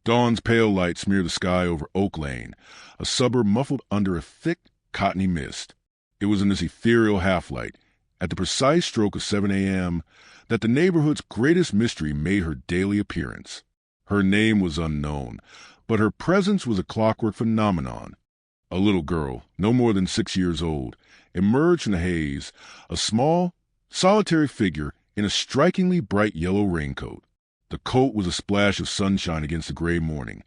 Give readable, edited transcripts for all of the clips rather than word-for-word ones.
Dawn's pale light smeared the sky over Oak Lane, a suburb muffled under a thick, cottony mist. It was in this ethereal half-light, at the precise stroke of 7 a.m., that the neighborhood's greatest mystery made her daily appearance. Her name was unknown, but her presence was a clockwork phenomenon. A little girl, no more than 6 years old, emerged from the haze, a small, solitary figure in a strikingly bright yellow raincoat. The coat was a splash of sunshine against the gray morning.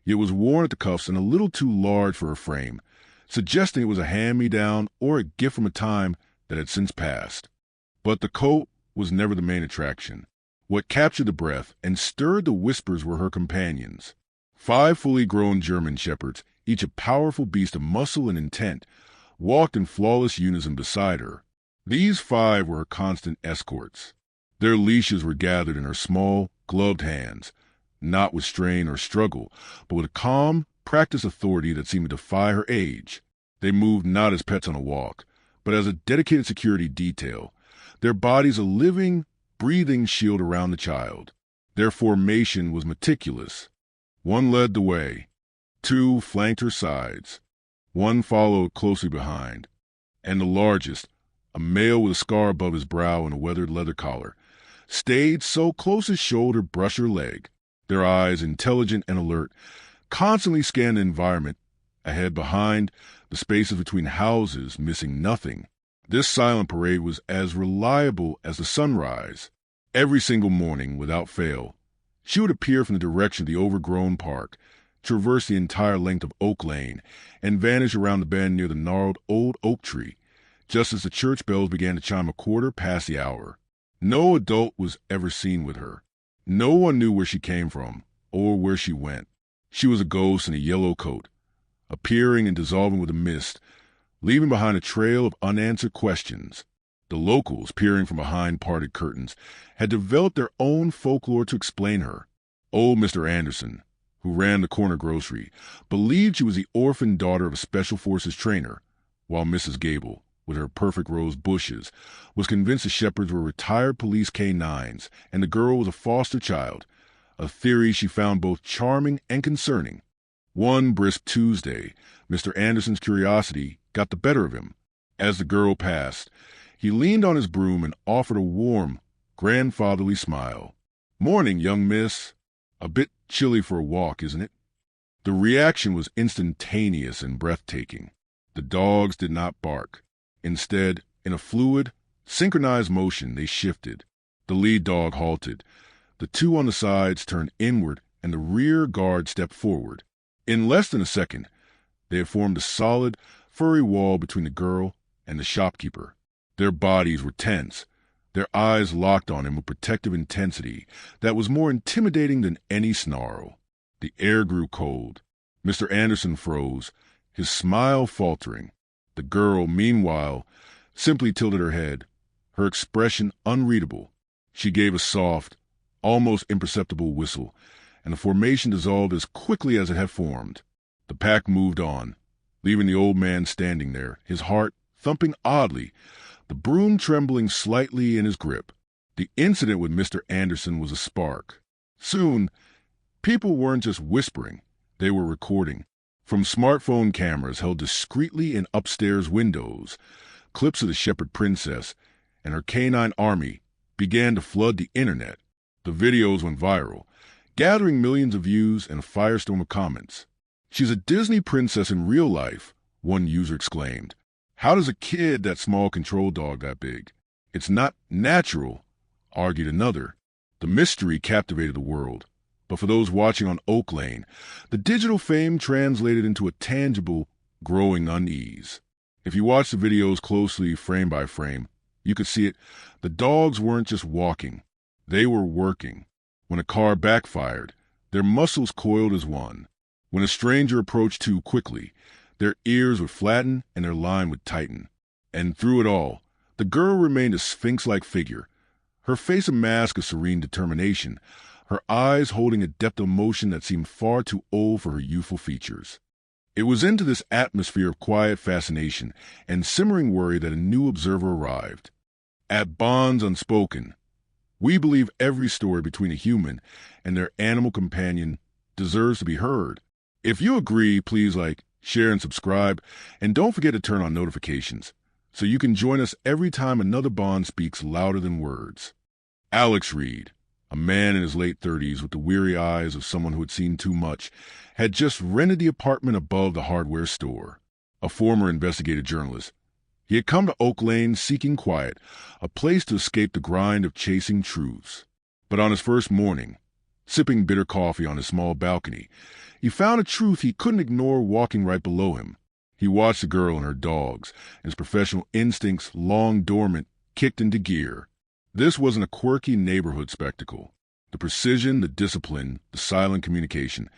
It was worn at the cuffs and a little too large for her frame, suggesting it was a hand-me-down or a gift from a time that had since passed. But the coat was never the main attraction. What captured the breath and stirred the whispers were her companions. 5 fully grown German shepherds, each a powerful beast of muscle and intent, walked in flawless unison beside her. These 5 were her constant escorts. Their leashes were gathered in her small, gloved hands, not with strain or struggle, but with a calm, practiced authority that seemed to defy her age. They moved not as pets on a walk, but as a dedicated security detail, their bodies a living, breathing shield around the child. Their formation was meticulous. 1 led the way, 2 flanked her sides, 1 followed closely behind, and the largest, a male with a scar above his brow and a weathered leather collar, stayed so close his shoulder brushed her leg. Their eyes, intelligent and alert, constantly scanned the environment, ahead, behind, the spaces between houses, missing nothing. This silent parade was as reliable as the sunrise. Every single morning, without fail, she would appear from the direction of the overgrown park, traverse the entire length of Oak Lane, and vanish around the bend near the gnarled old oak tree, just as the church bells began to chime a quarter past the hour. No adult was ever seen with her. No one knew where she came from or where she went. She was a ghost in a yellow coat, appearing and dissolving with the mist, leaving behind a trail of unanswered questions. The locals, peering from behind parted curtains, had developed their own folklore to explain her. Old Mr. Anderson, who ran the corner grocery, believed she was the orphaned daughter of a Special Forces trainer, while Mrs. Gable, with her perfect rose bushes, was convinced the shepherds were retired police K-9s and the girl was a foster child, a theory she found both charming and concerning. One brisk Tuesday, Mr. Anderson's curiosity got the better of him. As the girl passed, he leaned on his broom and offered a warm, grandfatherly smile. "Morning, young miss. A bit chilly for a walk, isn't it?" The reaction was instantaneous and breathtaking. The dogs did not bark. Instead, in a fluid, synchronized motion, they shifted. The lead dog halted. The 2 on the sides turned inward, and the rear guard stepped forward. In less than a second, they had formed a solid, furry wall between the girl and the shopkeeper. Their bodies were tense, their eyes locked on him with protective intensity that was more intimidating than any snarl. The air grew cold. Mr. Anderson froze, his smile faltering. The girl, meanwhile, simply tilted her head, her expression unreadable. She gave a soft, almost imperceptible whistle, and the formation dissolved as quickly as it had formed. The pack moved on, leaving the old man standing there, his heart thumping oddly, the broom trembling slightly in his grip. The incident with Mr. Anderson was a spark. Soon, people weren't just whispering, they were recording. From smartphone cameras held discreetly in upstairs windows, clips of the shepherd princess and her canine army began to flood the internet. The videos went viral, gathering millions of views and a firestorm of comments. "She's a Disney princess in real life," one user exclaimed. "How does a kid that small control dog that big?" "It's not natural," argued another. The mystery captivated the world. But for those watching on Oak Lane, the digital fame translated into a tangible, growing unease. If you watched the videos closely, frame by frame, you could see it. The dogs weren't just walking. They were working. When a car backfired, their muscles coiled as one. When a stranger approached too quickly, their ears would flatten and their line would tighten. And through it all, the girl remained a sphinx-like figure, her face a mask of serene determination, her eyes holding a depth of emotion that seemed far too old for her youthful features. It was into this atmosphere of quiet fascination and simmering worry that a new observer arrived. At Bond's Unspoken, we believe every story between a human and their animal companion deserves to be heard. If you agree, please like, share, and subscribe, and don't forget to turn on notifications so you can join us every time another bond speaks louder than words. Alex Reed, a man in his late 30s with the weary eyes of someone who had seen too much, had just rented the apartment above the hardware store. A former investigative journalist, he had come to Oak Lane seeking quiet, a place to escape the grind of chasing truths. But on his first morning, sipping bitter coffee on his small balcony, he found a truth he couldn't ignore walking right below him. He watched the girl and her dogs, and his professional instincts, long dormant, kicked into gear. This wasn't a quirky neighborhood spectacle. The precision, the discipline, the silent communication.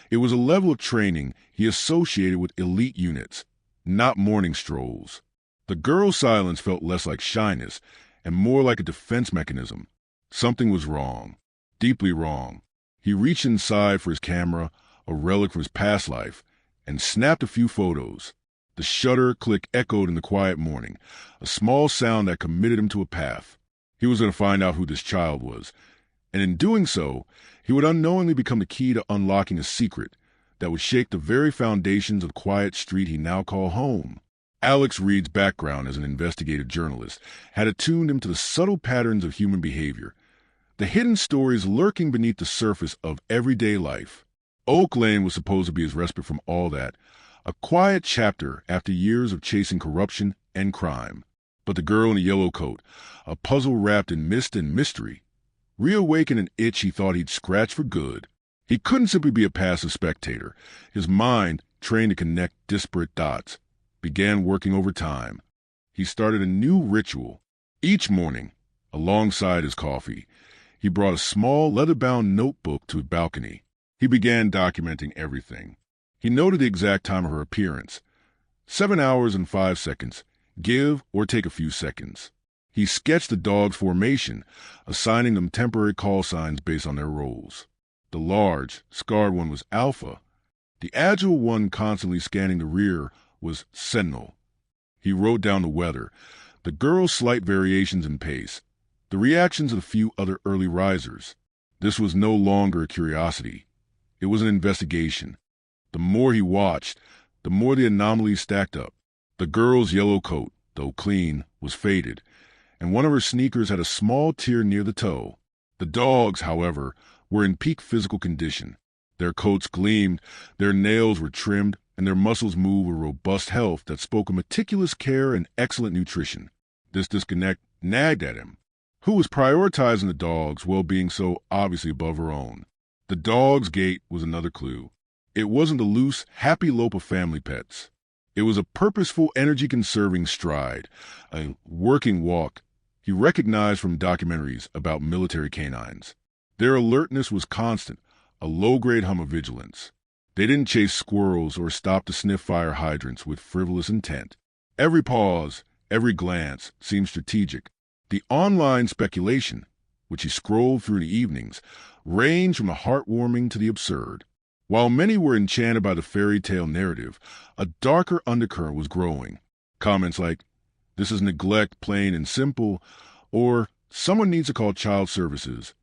It was a level of training he associated with elite units, not morning strolls. The girl's silence felt less like shyness and more like a defense mechanism. Something was wrong, deeply wrong. He reached inside for his camera, a relic from his past life, and snapped a few photos. The shutter click echoed in the quiet morning, a small sound that committed him to a path. He was going to find out who this child was, and in doing so, he would unknowingly become the key to unlocking a secret that would shake the very foundations of the quiet street he now called home. Alex Reed's background as an investigative journalist had attuned him to the subtle patterns of human behavior, the hidden stories lurking beneath the surface of everyday life. Oak Lane was supposed to be his respite from all that, a quiet chapter after years of chasing corruption and crime. But the girl in the yellow coat, a puzzle wrapped in mist and mystery, reawakened an itch he thought he'd scratch for good. He couldn't simply be a passive spectator. His mind, trained to connect disparate dots, began working overtime. He started a new ritual. Each morning, alongside his coffee, he brought a small leather-bound notebook to his balcony. He began documenting everything. He noted the exact time of her appearance. 7 hours and 5 seconds. Give or take a few seconds. He sketched the dog's formation, assigning them temporary call signs based on their roles. The large, scarred one was Alpha. The agile one constantly scanning the rear was Sentinel. He wrote down the weather, the girl's slight variations in pace, the reactions of the few other early risers. This was no longer a curiosity. It was an investigation. The more he watched, the more the anomalies stacked up. The girl's yellow coat, though clean, was faded, and one of her sneakers had a small tear near the toe. The dogs, however, were in peak physical condition. Their coats gleamed, their nails were trimmed, and their muscles moved with robust health that spoke of meticulous care and excellent nutrition. This disconnect nagged at him. Who was prioritizing the dog's well-being so obviously above her own? The dog's gait was another clue. It wasn't the loose, happy lope of family pets. It was a purposeful, energy-conserving stride, a working walk he recognized from documentaries about military canines. Their alertness was constant, a low-grade hum of vigilance. They didn't chase squirrels or stop to sniff fire hydrants with frivolous intent. Every pause, every glance seemed strategic. The online speculation, which he scrolled through in the evenings, ranged from the heartwarming to the absurd. While many were enchanted by the fairy tale narrative, a darker undercurrent was growing. Comments like, "This is neglect, plain and simple," or "Someone needs to call child services,"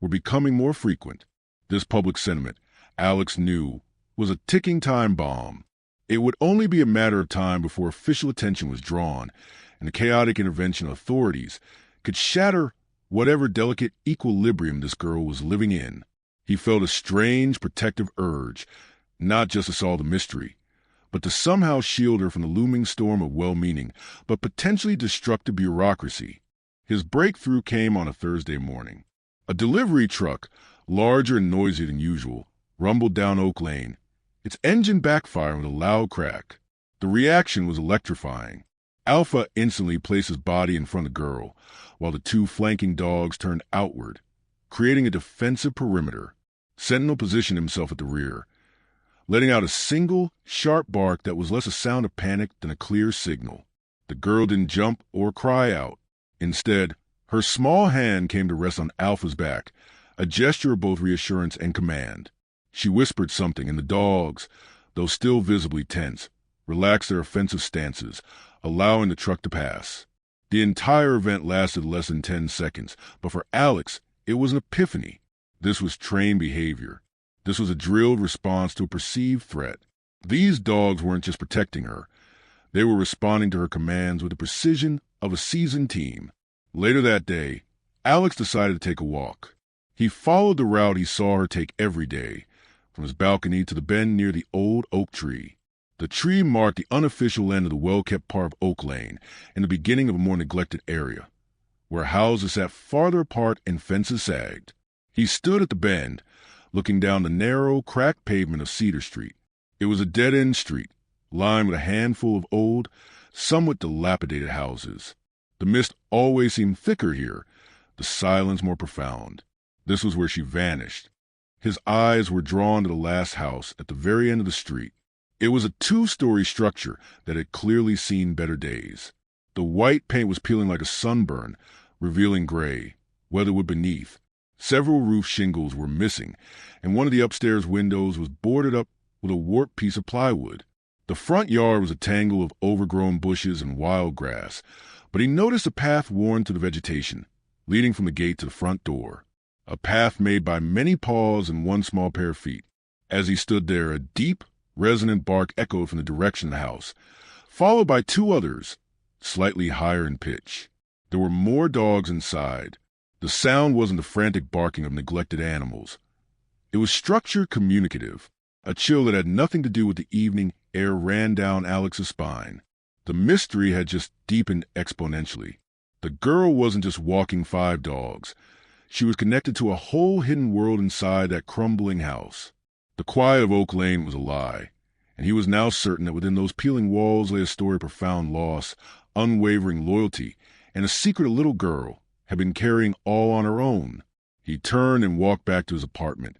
were becoming more frequent. This public sentiment, Alex knew, was a ticking time bomb. It would only be a matter of time before official attention was drawn, and the chaotic intervention of authorities could shatter whatever delicate equilibrium this girl was living in. He felt a strange protective urge, not just to solve the mystery, but to somehow shield her from the looming storm of well-meaning, but potentially destructive bureaucracy. His breakthrough came on a Thursday morning. A delivery truck, larger and noisier than usual, rumbled down Oak Lane, its engine backfiring with a loud crack. The reaction was electrifying. Alpha instantly placed his body in front of the girl, while the two flanking dogs turned outward, creating a defensive perimeter. Sentinel positioned himself at the rear, letting out a single, sharp bark that was less a sound of panic than a clear signal. The girl didn't jump or cry out. Instead, her small hand came to rest on Alpha's back, a gesture of both reassurance and command. She whispered something, and the dogs, though still visibly tense, relaxed their offensive stances, allowing the truck to pass. The entire event lasted less than 10 seconds, but for Alex, it was an epiphany. This was trained behavior. This was a drilled response to a perceived threat. These dogs weren't just protecting her. They were responding to her commands with the precision of a seasoned team. Later that day, Alex decided to take a walk. He followed the route he saw her take every day, from his balcony to the bend near the old oak tree. The tree marked the unofficial end of the well-kept part of Oak Lane and the beginning of a more neglected area, where houses sat farther apart and fences sagged. He stood at the bend, looking down the narrow, cracked pavement of Cedar Street. It was a dead-end street, lined with a handful of old, somewhat dilapidated houses. The mist always seemed thicker here, the silence more profound. This was where she vanished. His eyes were drawn to the last house at the very end of the street. It was a two-story structure that had clearly seen better days. The white paint was peeling like a sunburn, revealing gray, weatherwood beneath. Several roof shingles were missing, and one of the upstairs windows was boarded up with a warped piece of plywood. The front yard was a tangle of overgrown bushes and wild grass, but he noticed a path worn through the vegetation, leading from the gate to the front door, a path made by many paws and one small pair of feet. As he stood there, a deep, resonant bark echoed from the direction of the house, followed by two others, slightly higher in pitch. There were more dogs inside. The sound wasn't the frantic barking of neglected animals. It was structured communicative. A chill that had nothing to do with the evening air ran down Alex's spine. The mystery had just deepened exponentially. The girl wasn't just walking 5 dogs. She was connected to a whole hidden world inside that crumbling house. The quiet of Oak Lane was a lie, and he was now certain that within those peeling walls lay a story of profound loss, unwavering loyalty, and a secret a little girl had been carrying all on her own. He turned and walked back to his apartment.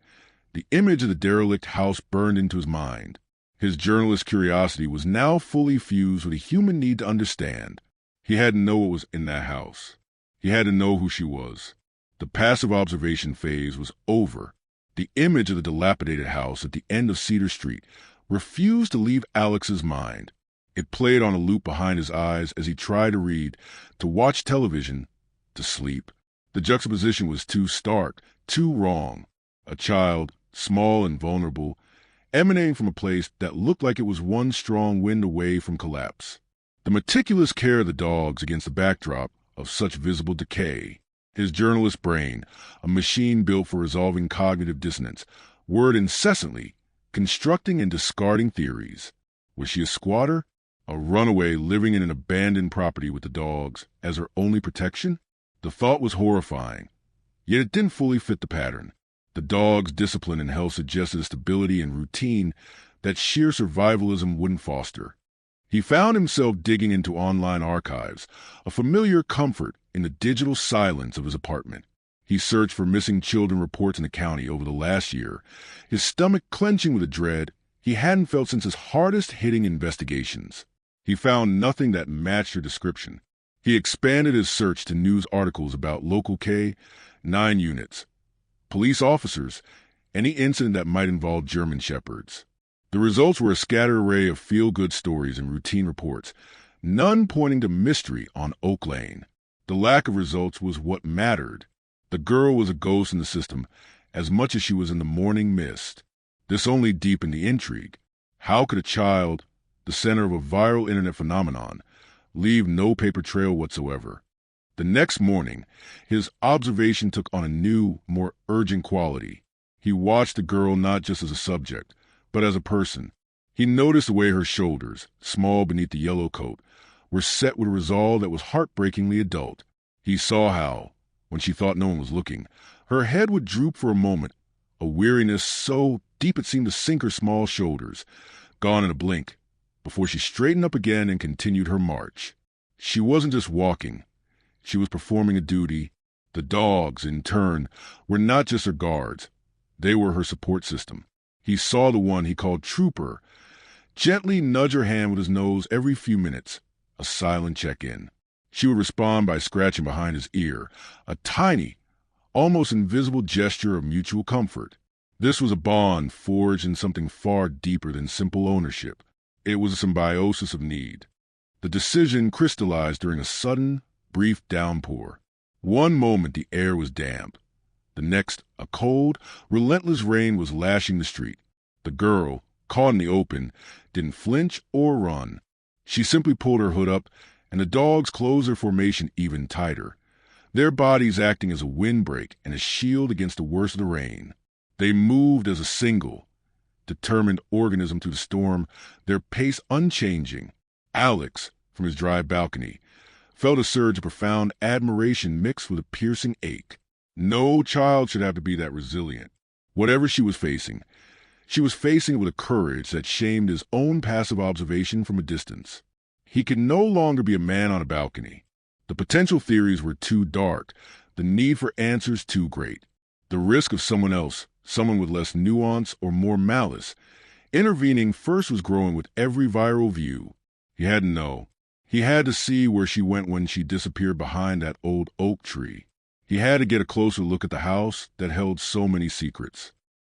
The image of the derelict house burned into his mind. His journalist's curiosity was now fully fused with a human need to understand. He had to know what was in that house. He had to know who she was. The passive observation phase was over. The image of the dilapidated house at the end of Cedar Street refused to leave Alex's mind. It played on a loop behind his eyes as he tried to read, to watch television, to sleep. The juxtaposition was too stark, too wrong. A child, small and vulnerable, emanating from a place that looked like it was one strong wind away from collapse. The meticulous care of the dogs against the backdrop of such visible decay. His journalist's brain, a machine built for resolving cognitive dissonance, whirred incessantly, constructing and discarding theories. Was she a squatter? A runaway living in an abandoned property with the dogs as her only protection? The thought was horrifying, yet it didn't fully fit the pattern. The dog's discipline and health suggested a stability and routine that sheer survivalism wouldn't foster. He found himself digging into online archives, a familiar comfort in the digital silence of his apartment. He searched for missing children reports in the county over the last year, his stomach clenching with a dread he hadn't felt since his hardest-hitting investigations. He found nothing that matched her description. He expanded his search to news articles about local K-9 units, police officers, any incident that might involve German shepherds. The results were a scattered array of feel-good stories and routine reports, none pointing to mystery on Oak Lane. The lack of results was what mattered. The girl was a ghost in the system as much as she was in the morning mist. This only deepened the intrigue. How could a child, the center of a viral internet phenomenon, leave no paper trail whatsoever? The next morning, his observation took on a new, more urgent quality. He watched the girl not just as a subject, but as a person. He noticed the way her shoulders, small beneath the yellow coat, were set with a resolve that was heartbreakingly adult. He saw how, when she thought no one was looking, her head would droop for a moment, a weariness so deep it seemed to sink her small shoulders, gone in a blink, before she straightened up again and continued her march. She wasn't just walking. She was performing a duty. The dogs, in turn, were not just her guards. They were her support system. He saw the one he called Trooper gently nudge her hand with his nose every few minutes, a silent check-in. She would respond by scratching behind his ear, a tiny, almost invisible gesture of mutual comfort. This was a bond forged in something far deeper than simple ownership. It was a symbiosis of need. The decision crystallized during a sudden, brief downpour. One moment the air was damp, The next, a cold, relentless rain was lashing the street. The girl, caught in the open, didn't flinch or run. She simply pulled her hood up, and the dogs closed their formation even tighter, their bodies acting as a windbreak and a shield against the worst of the rain. They moved as a single, determined organism through the storm, their pace unchanging. Alex, from his dry balcony, felt a surge of profound admiration mixed with a piercing ache. No child should have to be that resilient. Whatever she was facing it with a courage that shamed his own passive observation from a distance. He could no longer be a man on a balcony. The potential theories were too dark, the need for answers too great. The risk of someone else, someone with less nuance or more malice, intervening first was growing with every viral view. He had to know. He had to see where she went when she disappeared behind that old oak tree. He had to get a closer look at the house that held so many secrets.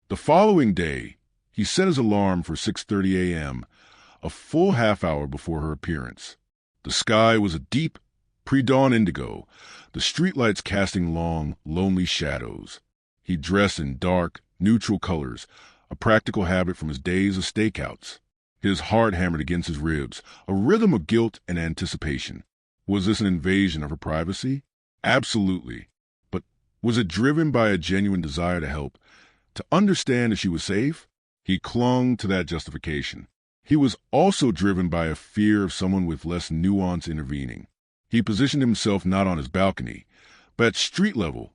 The following day, he set his alarm for 6:30 a.m., a full half hour before her appearance. The sky was a deep, pre-dawn indigo, the streetlights casting long, lonely shadows. He dressed in dark, neutral colors, a practical habit from his days of stakeouts. His heart hammered against his ribs, a rhythm of guilt and anticipation. Was this an invasion of her privacy? Absolutely. But was it driven by a genuine desire to help, to understand that she was safe? He clung to that justification. He was also driven by a fear of someone with less nuance intervening. He positioned himself not on his balcony, but at street level,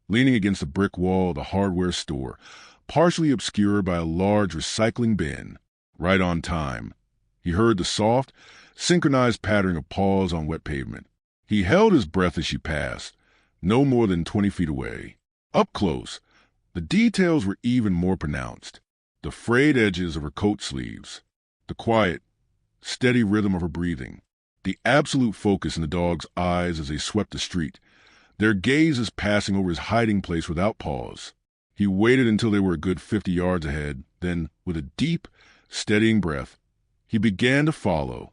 leaning against the brick wall of the hardware store, partially obscured by a large recycling bin. Right on time, he heard the soft, synchronized pattering of paws on wet pavement. He held his breath as she passed, no more than 20 feet away. Up close, the details were even more pronounced. The frayed edges of her coat sleeves, the quiet, steady rhythm of her breathing, the absolute focus in the dog's eyes as they swept the street, their gazes passing over his hiding place without pause. He waited until they were a good 50 yards ahead, then, with a deep, steadying breath, he began to follow.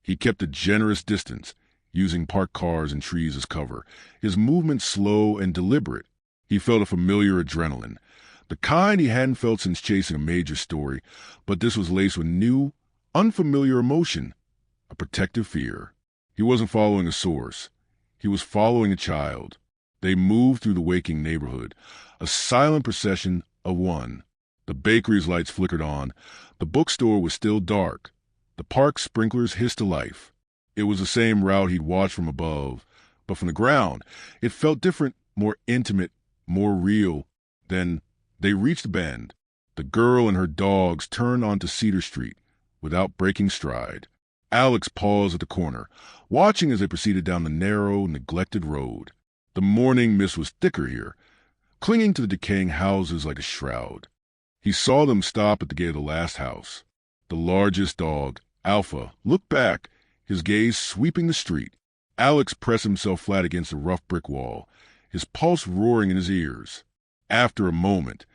He kept a generous distance, using parked cars and trees as cover, his movement slow and deliberate. He felt a familiar adrenaline, the kind he hadn't felt since chasing a major story, but this was laced with new, unfamiliar emotion, a protective fear. He wasn't following a source. He was following a child. They moved through the waking neighborhood, a silent procession of one. The bakery's lights flickered on. The bookstore was still dark. The park sprinklers hissed to life. It was the same route he'd watched from above, but from the ground, it felt different, more intimate, more real. Then they reached the bend. The girl and her dogs turned onto Cedar Street without breaking stride. Alex paused at the corner, watching as they proceeded down the narrow, neglected road. The morning mist was thicker here, clinging to the decaying houses like a shroud. He saw them stop at the gate of the last house. The largest dog, Alpha, looked back, his gaze sweeping the street. Alex pressed himself flat against the rough brick wall, his pulse roaring in his ears. After a moment,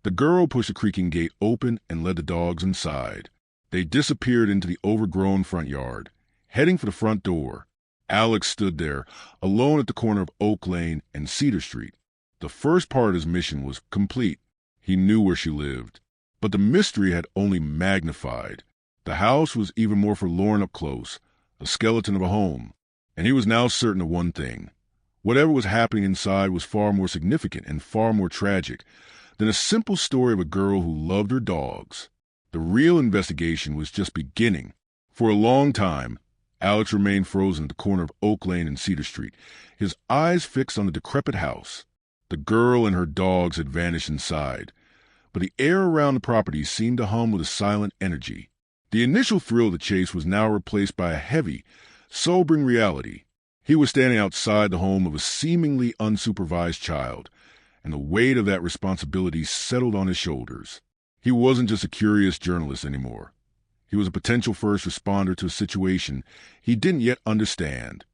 the girl pushed the creaking gate open and led the dogs inside. They disappeared into the overgrown front yard, heading for the front door. Alex stood there, alone at the corner of Oak Lane and Cedar Street. The first part of his mission was complete. He knew where she lived, but the mystery had only magnified. The house was even more forlorn up close, a skeleton of a home. And he was now certain of one thing. Whatever was happening inside was far more significant and far more tragic than a simple story of a girl who loved her dogs. The real investigation was just beginning. For a long time, Alex remained frozen at the corner of Oak Lane and Cedar Street, his eyes fixed on the decrepit house. The girl and her dogs had vanished inside, but the air around the property seemed to hum with a silent energy. The initial thrill of the chase was now replaced by a heavy, sobering reality. He was standing outside the home of a seemingly unsupervised child, and the weight of that responsibility settled on his shoulders. He wasn't just a curious journalist anymore. He was a potential first responder to a situation he didn't yet understand.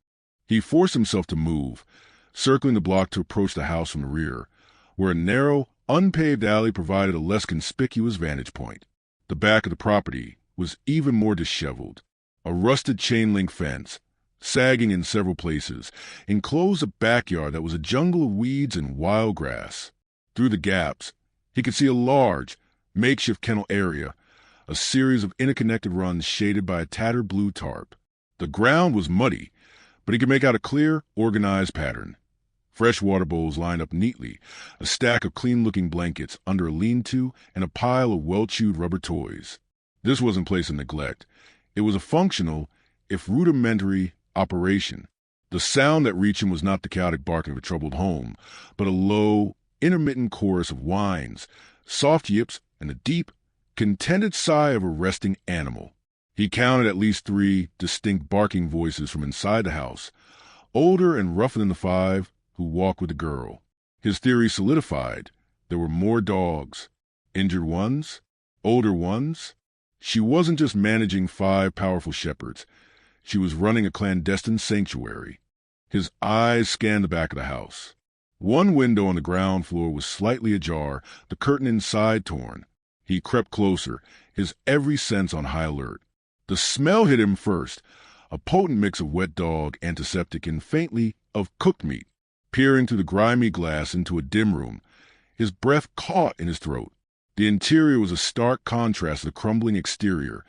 He forced himself to move, circling the block to approach the house from the rear, where a narrow, unpaved alley provided a less conspicuous vantage point. The back of the property was even more disheveled. A rusted chain-link fence, sagging in several places, enclosed a backyard that was a jungle of weeds and wild grass. Through the gaps, he could see a large, makeshift kennel area, a series of interconnected runs shaded by a tattered blue tarp. The ground was muddy, but he could make out a clear, organized pattern. Fresh water bowls lined up neatly, a stack of clean-looking blankets under a lean-to, and a pile of well-chewed rubber toys. This wasn't place of neglect. It was a functional, if rudimentary, operation. The sound that reached him was not the chaotic barking of a troubled home, but a low, intermittent chorus of whines, soft yips, and the deep, contented sigh of a resting animal. He counted at least 3 distinct barking voices from inside the house, older and rougher than the 5 who walked with the girl. His theory solidified. There were more dogs. Injured ones? Older ones? She wasn't just managing 5 powerful shepherds. She was running a clandestine sanctuary. His eyes scanned the back of the house. One window on the ground floor was slightly ajar, the curtain inside torn. He crept closer, his every sense on high alert. The smell hit him first, a potent mix of wet dog, antiseptic, and faintly of cooked meat. Peering through the grimy glass into a dim room, his breath caught in his throat. The interior was a stark contrast to the crumbling exterior,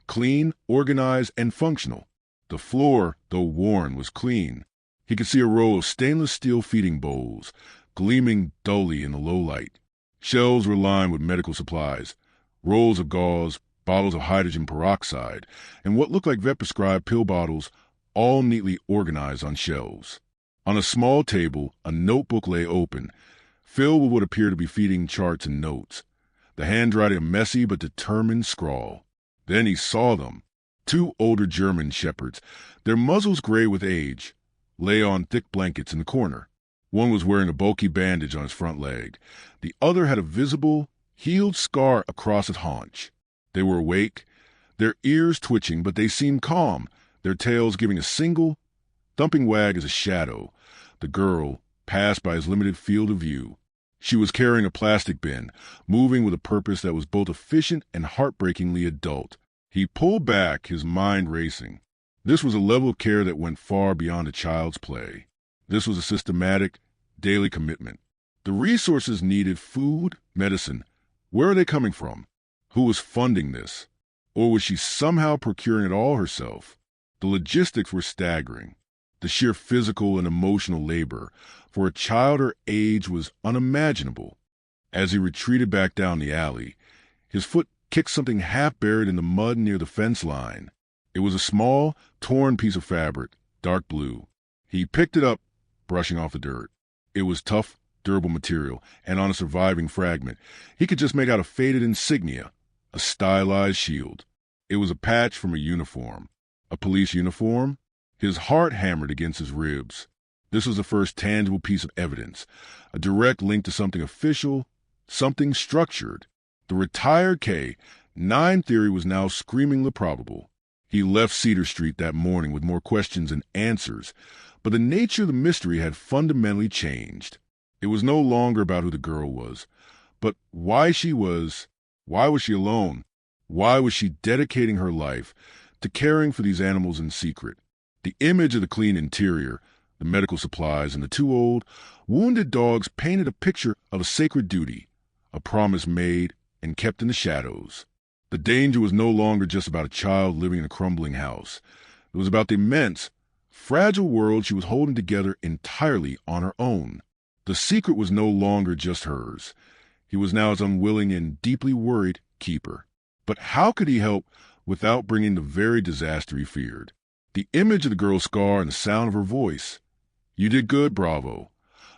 clean, organized, and functional. The floor, though worn, was clean. He could see a row of stainless steel feeding bowls, gleaming dully in the low light. Shelves were lined with medical supplies, rolls of gauze, bottles of hydrogen peroxide, and what looked like vet-prescribed pill bottles, all neatly organized on shelves. On a small table, a notebook lay open, filled with what appeared to be feeding charts and notes. The handwriting a messy but determined scrawl. Then he saw them. 2 older German shepherds, their muzzles gray with age, lay on thick blankets in the corner. One was wearing a bulky bandage on his front leg. The other had a visible, healed scar across its haunch. They were awake, their ears twitching, but they seemed calm, their tails giving a single, thumping wag as a shadow. The girl passed by his limited field of view. She was carrying a plastic bin, moving with a purpose that was both efficient and heartbreakingly adult. He pulled back, his mind racing. This was a level of care that went far beyond a child's play. This was a systematic, daily commitment. The resources needed: food, medicine. Where are they coming from? Who was funding this? Or was she somehow procuring it all herself? The logistics were staggering. The sheer physical and emotional labor for a child her age was unimaginable. As he retreated back down the alley, his foot kicked something half buried in the mud near the fence line. It was a small, torn piece of fabric, dark blue. He picked it up, brushing off the dirt. It was tough, durable material, and on a surviving fragment, he could just make out a faded insignia, a stylized shield. It was a patch from a uniform. A police uniform? His heart hammered against his ribs. This was the first tangible piece of evidence, a direct link to something official, something structured. The retired K-9 theory was now screamingly probable. He left Cedar Street that morning with more questions than answers, but the nature of the mystery had fundamentally changed. It was no longer about who the girl was, but why she was. Why was she alone? Why was she dedicating her life to caring for these animals in secret? The image of the clean interior, the medical supplies, and the 2 old, wounded dogs painted a picture of a sacred duty, a promise made and kept in the shadows. The danger was no longer just about a child living in a crumbling house. It was about the immense, fragile world she was holding together entirely on her own. The secret was no longer just hers. He was now his unwilling and deeply worried keeper. But how could he help without bringing the very disaster he feared? The image of the girl's scar and the sound of her voice, "You did good, Bravo,"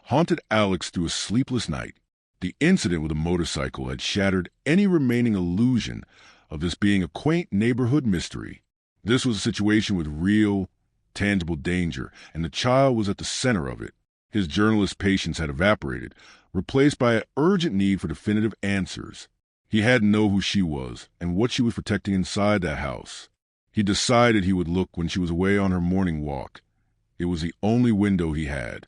haunted Alex through a sleepless night. The incident with the motorcycle had shattered any remaining illusion of this being a quaint neighborhood mystery. This was a situation with real, tangible danger, and the child was at the center of it. His journalist patience had evaporated, replaced by an urgent need for definitive answers. He had to know who she was and what she was protecting inside that house. He decided he would look when she was away on her morning walk. It was the only window he had.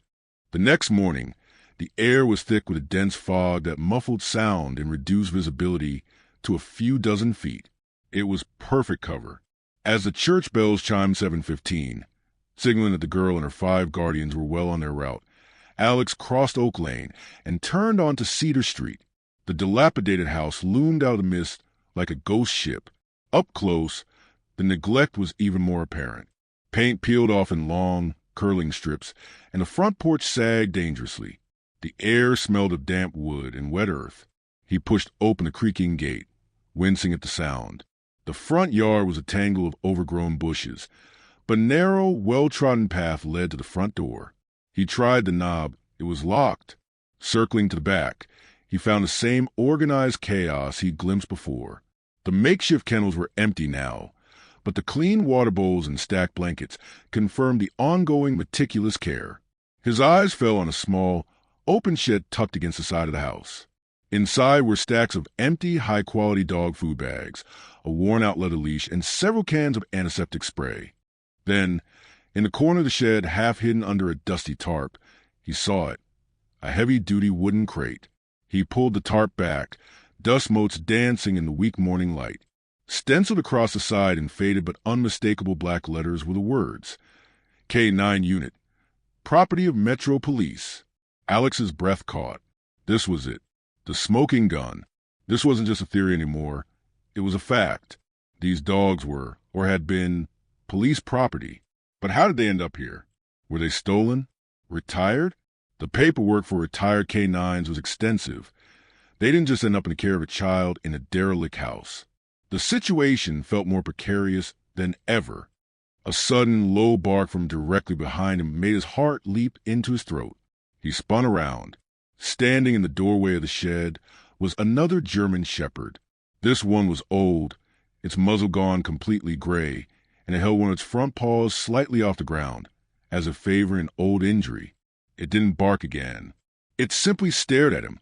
The next morning, the air was thick with a dense fog that muffled sound and reduced visibility to a few dozen feet. It was perfect cover. As the church bells chimed 7:15, Signaling that the girl and her 5 guardians were well on their route, Alex crossed Oak Lane and turned onto Cedar Street. The dilapidated house loomed out of the mist like a ghost ship. Up close, the neglect was even more apparent. Paint peeled off in long, curling strips, and the front porch sagged dangerously. The air smelled of damp wood and wet earth. He pushed open the creaking gate, wincing at the sound. The front yard was a tangle of overgrown bushes, but a narrow, well-trodden path led to the front door. He tried the knob. It was locked. Circling to the back, he found the same organized chaos he'd glimpsed before. The makeshift kennels were empty now, but the clean water bowls and stacked blankets confirmed the ongoing meticulous care. His eyes fell on a small, open shed tucked against the side of the house. Inside were stacks of empty, high-quality dog food bags, a worn-out leather leash, and several cans of antiseptic spray. Then, in the corner of the shed, half hidden under a dusty tarp, he saw it, a heavy-duty wooden crate. He pulled the tarp back, dust motes dancing in the weak morning light. Stenciled across the side in faded but unmistakable black letters were the words, K-9 Unit, Property of Metro Police. Alex's breath caught. This was it. The smoking gun. This wasn't just a theory anymore. It was a fact. These dogs were, or had been, police property. But how did they end up here? Were they stolen? Retired? The paperwork for retired K-9s was extensive. They didn't just end up in the care of a child in a derelict house. The situation felt more precarious than ever. A sudden, low bark from directly behind him made his heart leap into his throat. He spun around. Standing in the doorway of the shed was another German shepherd. This one was old, its muzzle gone completely gray, and it held one of its front paws slightly off the ground, as if favoring an old injury. It didn't bark again. It simply stared at him.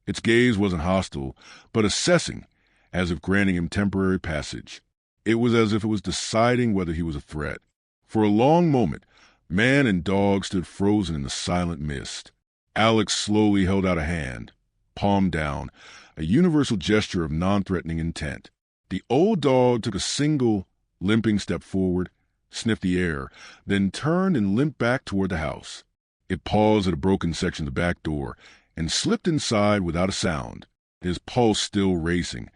Its gaze wasn't hostile, but assessing, as if granting him temporary passage. It was as if it was deciding whether he was a threat. For a long moment, man and dog stood frozen in the silent mist. Alex slowly held out a hand, palm down, a universal gesture of non-threatening intent. The old dog took a single, limping step forward, sniffed the air, then turned and limped back toward the house. It paused at a broken section of the back door and slipped inside without a sound, his pulse still racing.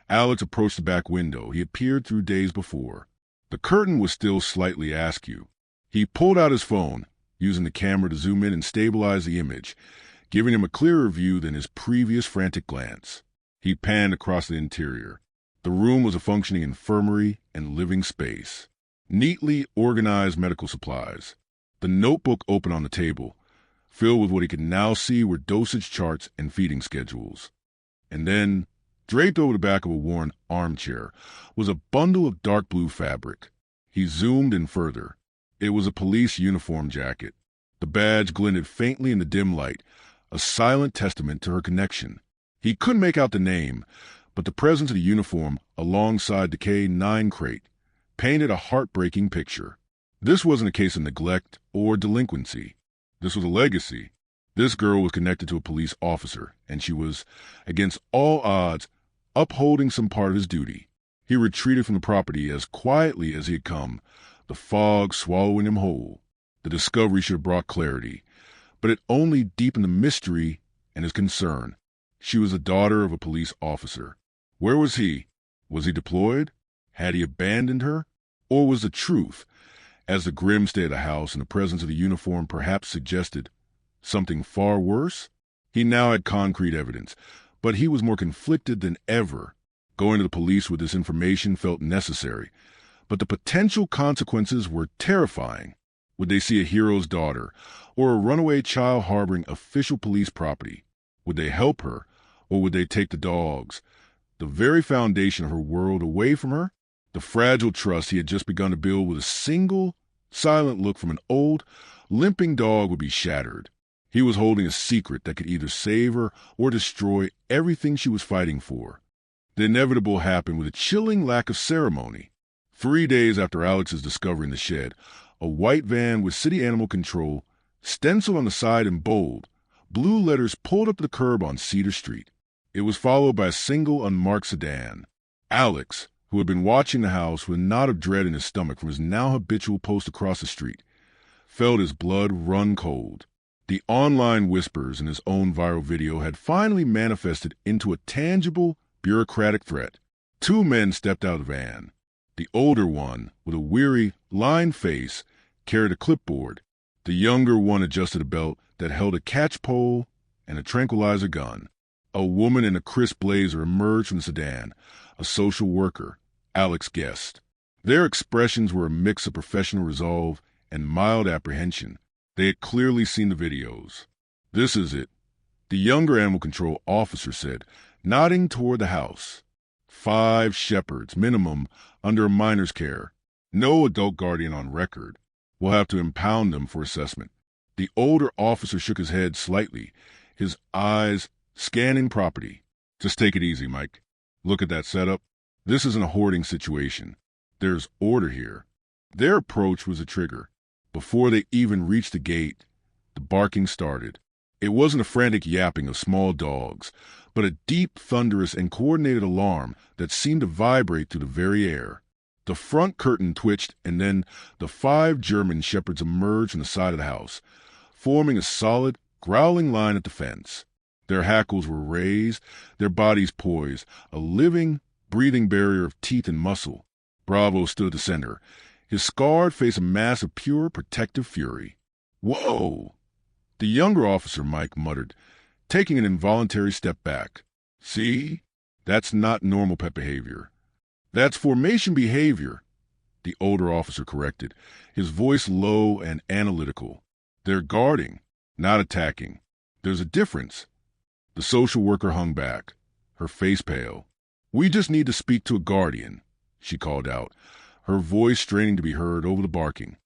Alex approached the back window he had peered through days before. The curtain was still slightly askew. He pulled out his phone, using the camera to zoom in and stabilize the image, giving him a clearer view than his previous frantic glance. He panned across the interior. The room was a functioning infirmary and living space. Neatly organized medical supplies. The notebook open on the table, filled with what he could now see were dosage charts and feeding schedules. And then, draped over the back of a worn armchair, was a bundle of dark blue fabric. He zoomed in further. It was a police uniform jacket. The badge glinted faintly in the dim light, a silent testament to her connection. He couldn't make out the name, but the presence of the uniform alongside the K-9 crate painted a heartbreaking picture. This wasn't a case of neglect or delinquency. This was a legacy. This girl was connected to a police officer, and she was, against all odds, upholding some part of his duty. He retreated from the property as quietly as he had come, the fog swallowing him whole. The discovery should have brought clarity, but it only deepened the mystery and his concern. She was the daughter of a police officer. Where was he? Was he deployed? Had he abandoned her? Or was the truth, as the grim state of the house and the presence of the uniform perhaps suggested, something far worse? He now had concrete evidence, but he was more conflicted than ever. Going to the police with this information felt necessary, but the potential consequences were terrifying. Would they see a hero's daughter or a runaway child harboring official police property? Would they help her, or would they take the dogs, the very foundation of her world, away from her? The fragile trust he had just begun to build with a single, silent look from an old, limping dog would be shattered. He was holding a secret that could either save her or destroy everything she was fighting for. The inevitable happened with a chilling lack of ceremony. 3 days after Alex's discovery in the shed, a white van with city animal control, stenciled on the side in bold, blue letters pulled up to the curb on Cedar Street. It was followed by a single unmarked sedan. Alex, who had been watching the house with a knot of dread in his stomach from his now habitual post across the street, felt his blood run cold. The online whispers in his own viral video had finally manifested into a tangible, bureaucratic threat. Two men stepped out of the van. The older one, with a weary, lined face, carried a clipboard. The younger one adjusted a belt that held a catch pole and a tranquilizer gun. A woman in a crisp blazer emerged from the sedan, a social worker, Alex guessed. Their expressions were a mix of professional resolve and mild apprehension. They had clearly seen the videos. "This is it," the younger animal control officer said, nodding toward the house. 5 shepherds, minimum, under a minor's care. No adult guardian on record. We'll have to impound them for assessment. The older officer shook his head slightly, his eyes scanning property. "Just take it easy, Mike. Look at that setup. This isn't a hoarding situation. There's order here." Their approach was a trigger. Before they even reached the gate, the barking started. It wasn't a frantic yapping of small dogs, but a deep, thunderous, and coordinated alarm that seemed to vibrate through the very air. The front curtain twitched, and then the 5 German shepherds emerged from the side of the house, forming a solid, growling line at the fence. Their hackles were raised, their bodies poised, a living, breathing barrier of teeth and muscle. Bravo stood at the center, his scarred face a mass of pure, protective fury. "Whoa!" The younger officer, Mike, muttered, taking an involuntary step back. "See? That's not normal pet behavior. That's formation behavior," the older officer corrected, his voice low and analytical. "They're guarding, not attacking. There's a difference." The social worker hung back, her face pale. "We just need to speak to a guardian," she called out, her voice straining to be heard over the barking.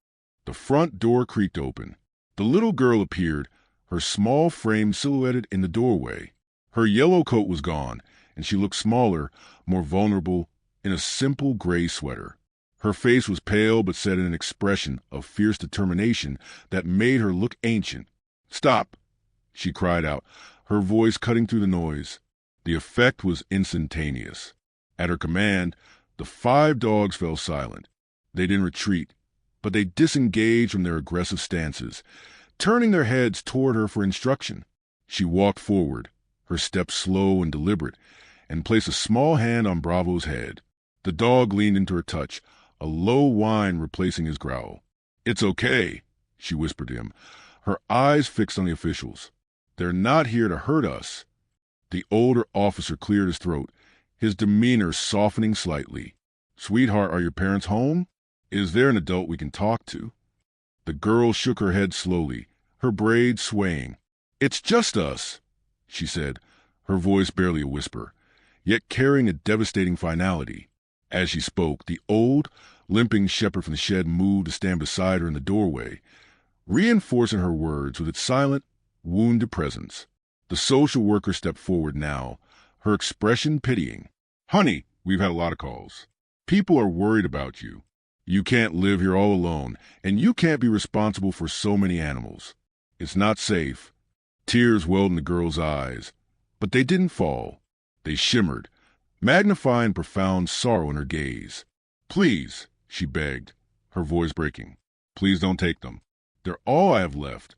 The front door creaked open. The little girl appeared, her small frame silhouetted in the doorway. Her yellow coat was gone, and she looked smaller, more vulnerable, in a simple gray sweater. Her face was pale but set in an expression of fierce determination that made her look ancient. "Stop!" she cried out, her voice cutting through the noise. The effect was instantaneous. At her command, the 5 dogs fell silent. They didn't retreat, but they disengaged from their aggressive stances, turning their heads toward her for instruction. She walked forward, her steps slow and deliberate, and placed a small hand on Bravo's head. The dog leaned into her touch, a low whine replacing his growl. "It's okay," she whispered to him, her eyes fixed on the officials. "They're not here to hurt us." The older officer cleared his throat, his demeanor softening slightly. "Sweetheart, are your parents home? Is there an adult we can talk to?" The girl shook her head slowly, her braids swaying. "It's just us," she said, her voice barely a whisper, yet carrying a devastating finality. As she spoke, the old, limping shepherd from the shed moved to stand beside her in the doorway, reinforcing her words with its silent, wounded presence. The social worker stepped forward now, her expression pitying. "Honey, we've had a lot of calls. People are worried about you. You can't live here all alone, and you can't be responsible for so many animals. It's not safe." Tears welled in the girl's eyes, but they didn't fall. They shimmered, magnifying profound sorrow in her gaze. "Please," she begged, her voice breaking. "Please don't take them. They're all I have left."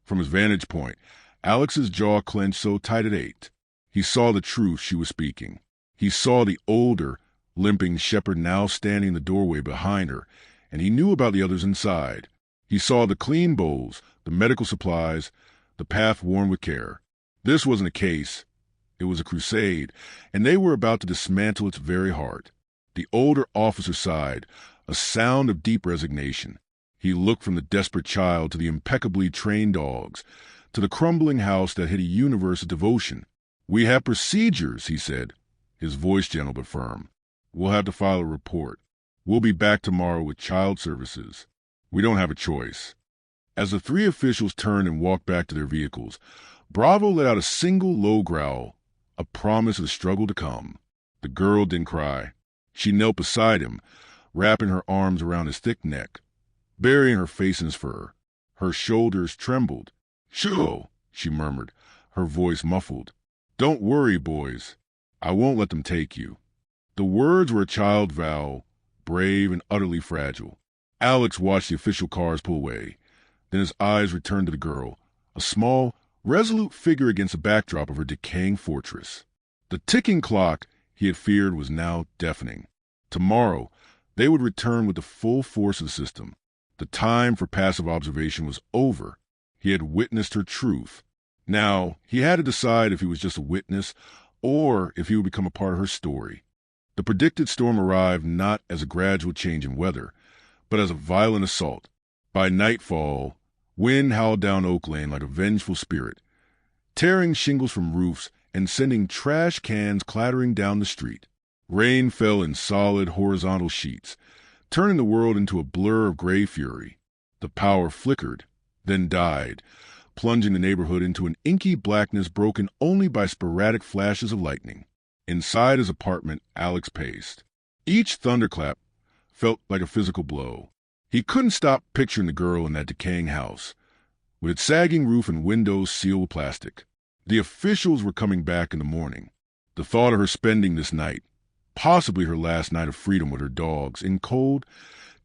From his vantage point, Alex's jaw clenched so tight it ached. He saw the truth she was speaking. He saw the older, limping shepherd now standing in the doorway behind her, and he knew about the others inside. He saw the clean bowls, the medical supplies, the path worn with care. This wasn't a case. It was a crusade, and they were about to dismantle its very heart. The older officer sighed, a sound of deep resignation. He looked from the desperate child to the impeccably trained dogs, to the crumbling house that hid a universe of devotion. "We have procedures," he said, his voice gentle but firm. "We'll have to file a report. We'll be back tomorrow with child services. We don't have a choice." As the 3 officials turned and walked back to their vehicles, Bravo let out a single low growl, a promise of the struggle to come. The girl didn't cry. She knelt beside him, wrapping her arms around his thick neck, burying her face in his fur. Her shoulders trembled. "Shoo!" she murmured, her voice muffled. "Don't worry, boys. I won't let them take you." The words were a child vow, brave and utterly fragile. Alex watched the official cars pull away, Then his eyes returned to the girl, a small, resolute figure against the backdrop of her decaying fortress. The ticking clock he had feared was now deafening. Tomorrow, they would return with the full force of the system. The time for passive observation was over. He had witnessed her truth. Now, he had to decide if he was just a witness or if he would become a part of her story. The predicted storm arrived not as a gradual change in weather, but as a violent assault. By nightfall, wind howled down Oak Lane like a vengeful spirit, tearing shingles from roofs and sending trash cans clattering down the street. Rain fell in solid, horizontal sheets, turning the world into a blur of gray fury. The power flickered, then died, plunging the neighborhood into an inky blackness broken only by sporadic flashes of lightning. Inside his apartment, Alex paced. Each thunderclap felt like a physical blow. He couldn't stop picturing the girl in that decaying house, with its sagging roof and windows sealed with plastic. The officials were coming back in the morning. The thought of her spending this night, possibly her last night of freedom with her dogs, in cold,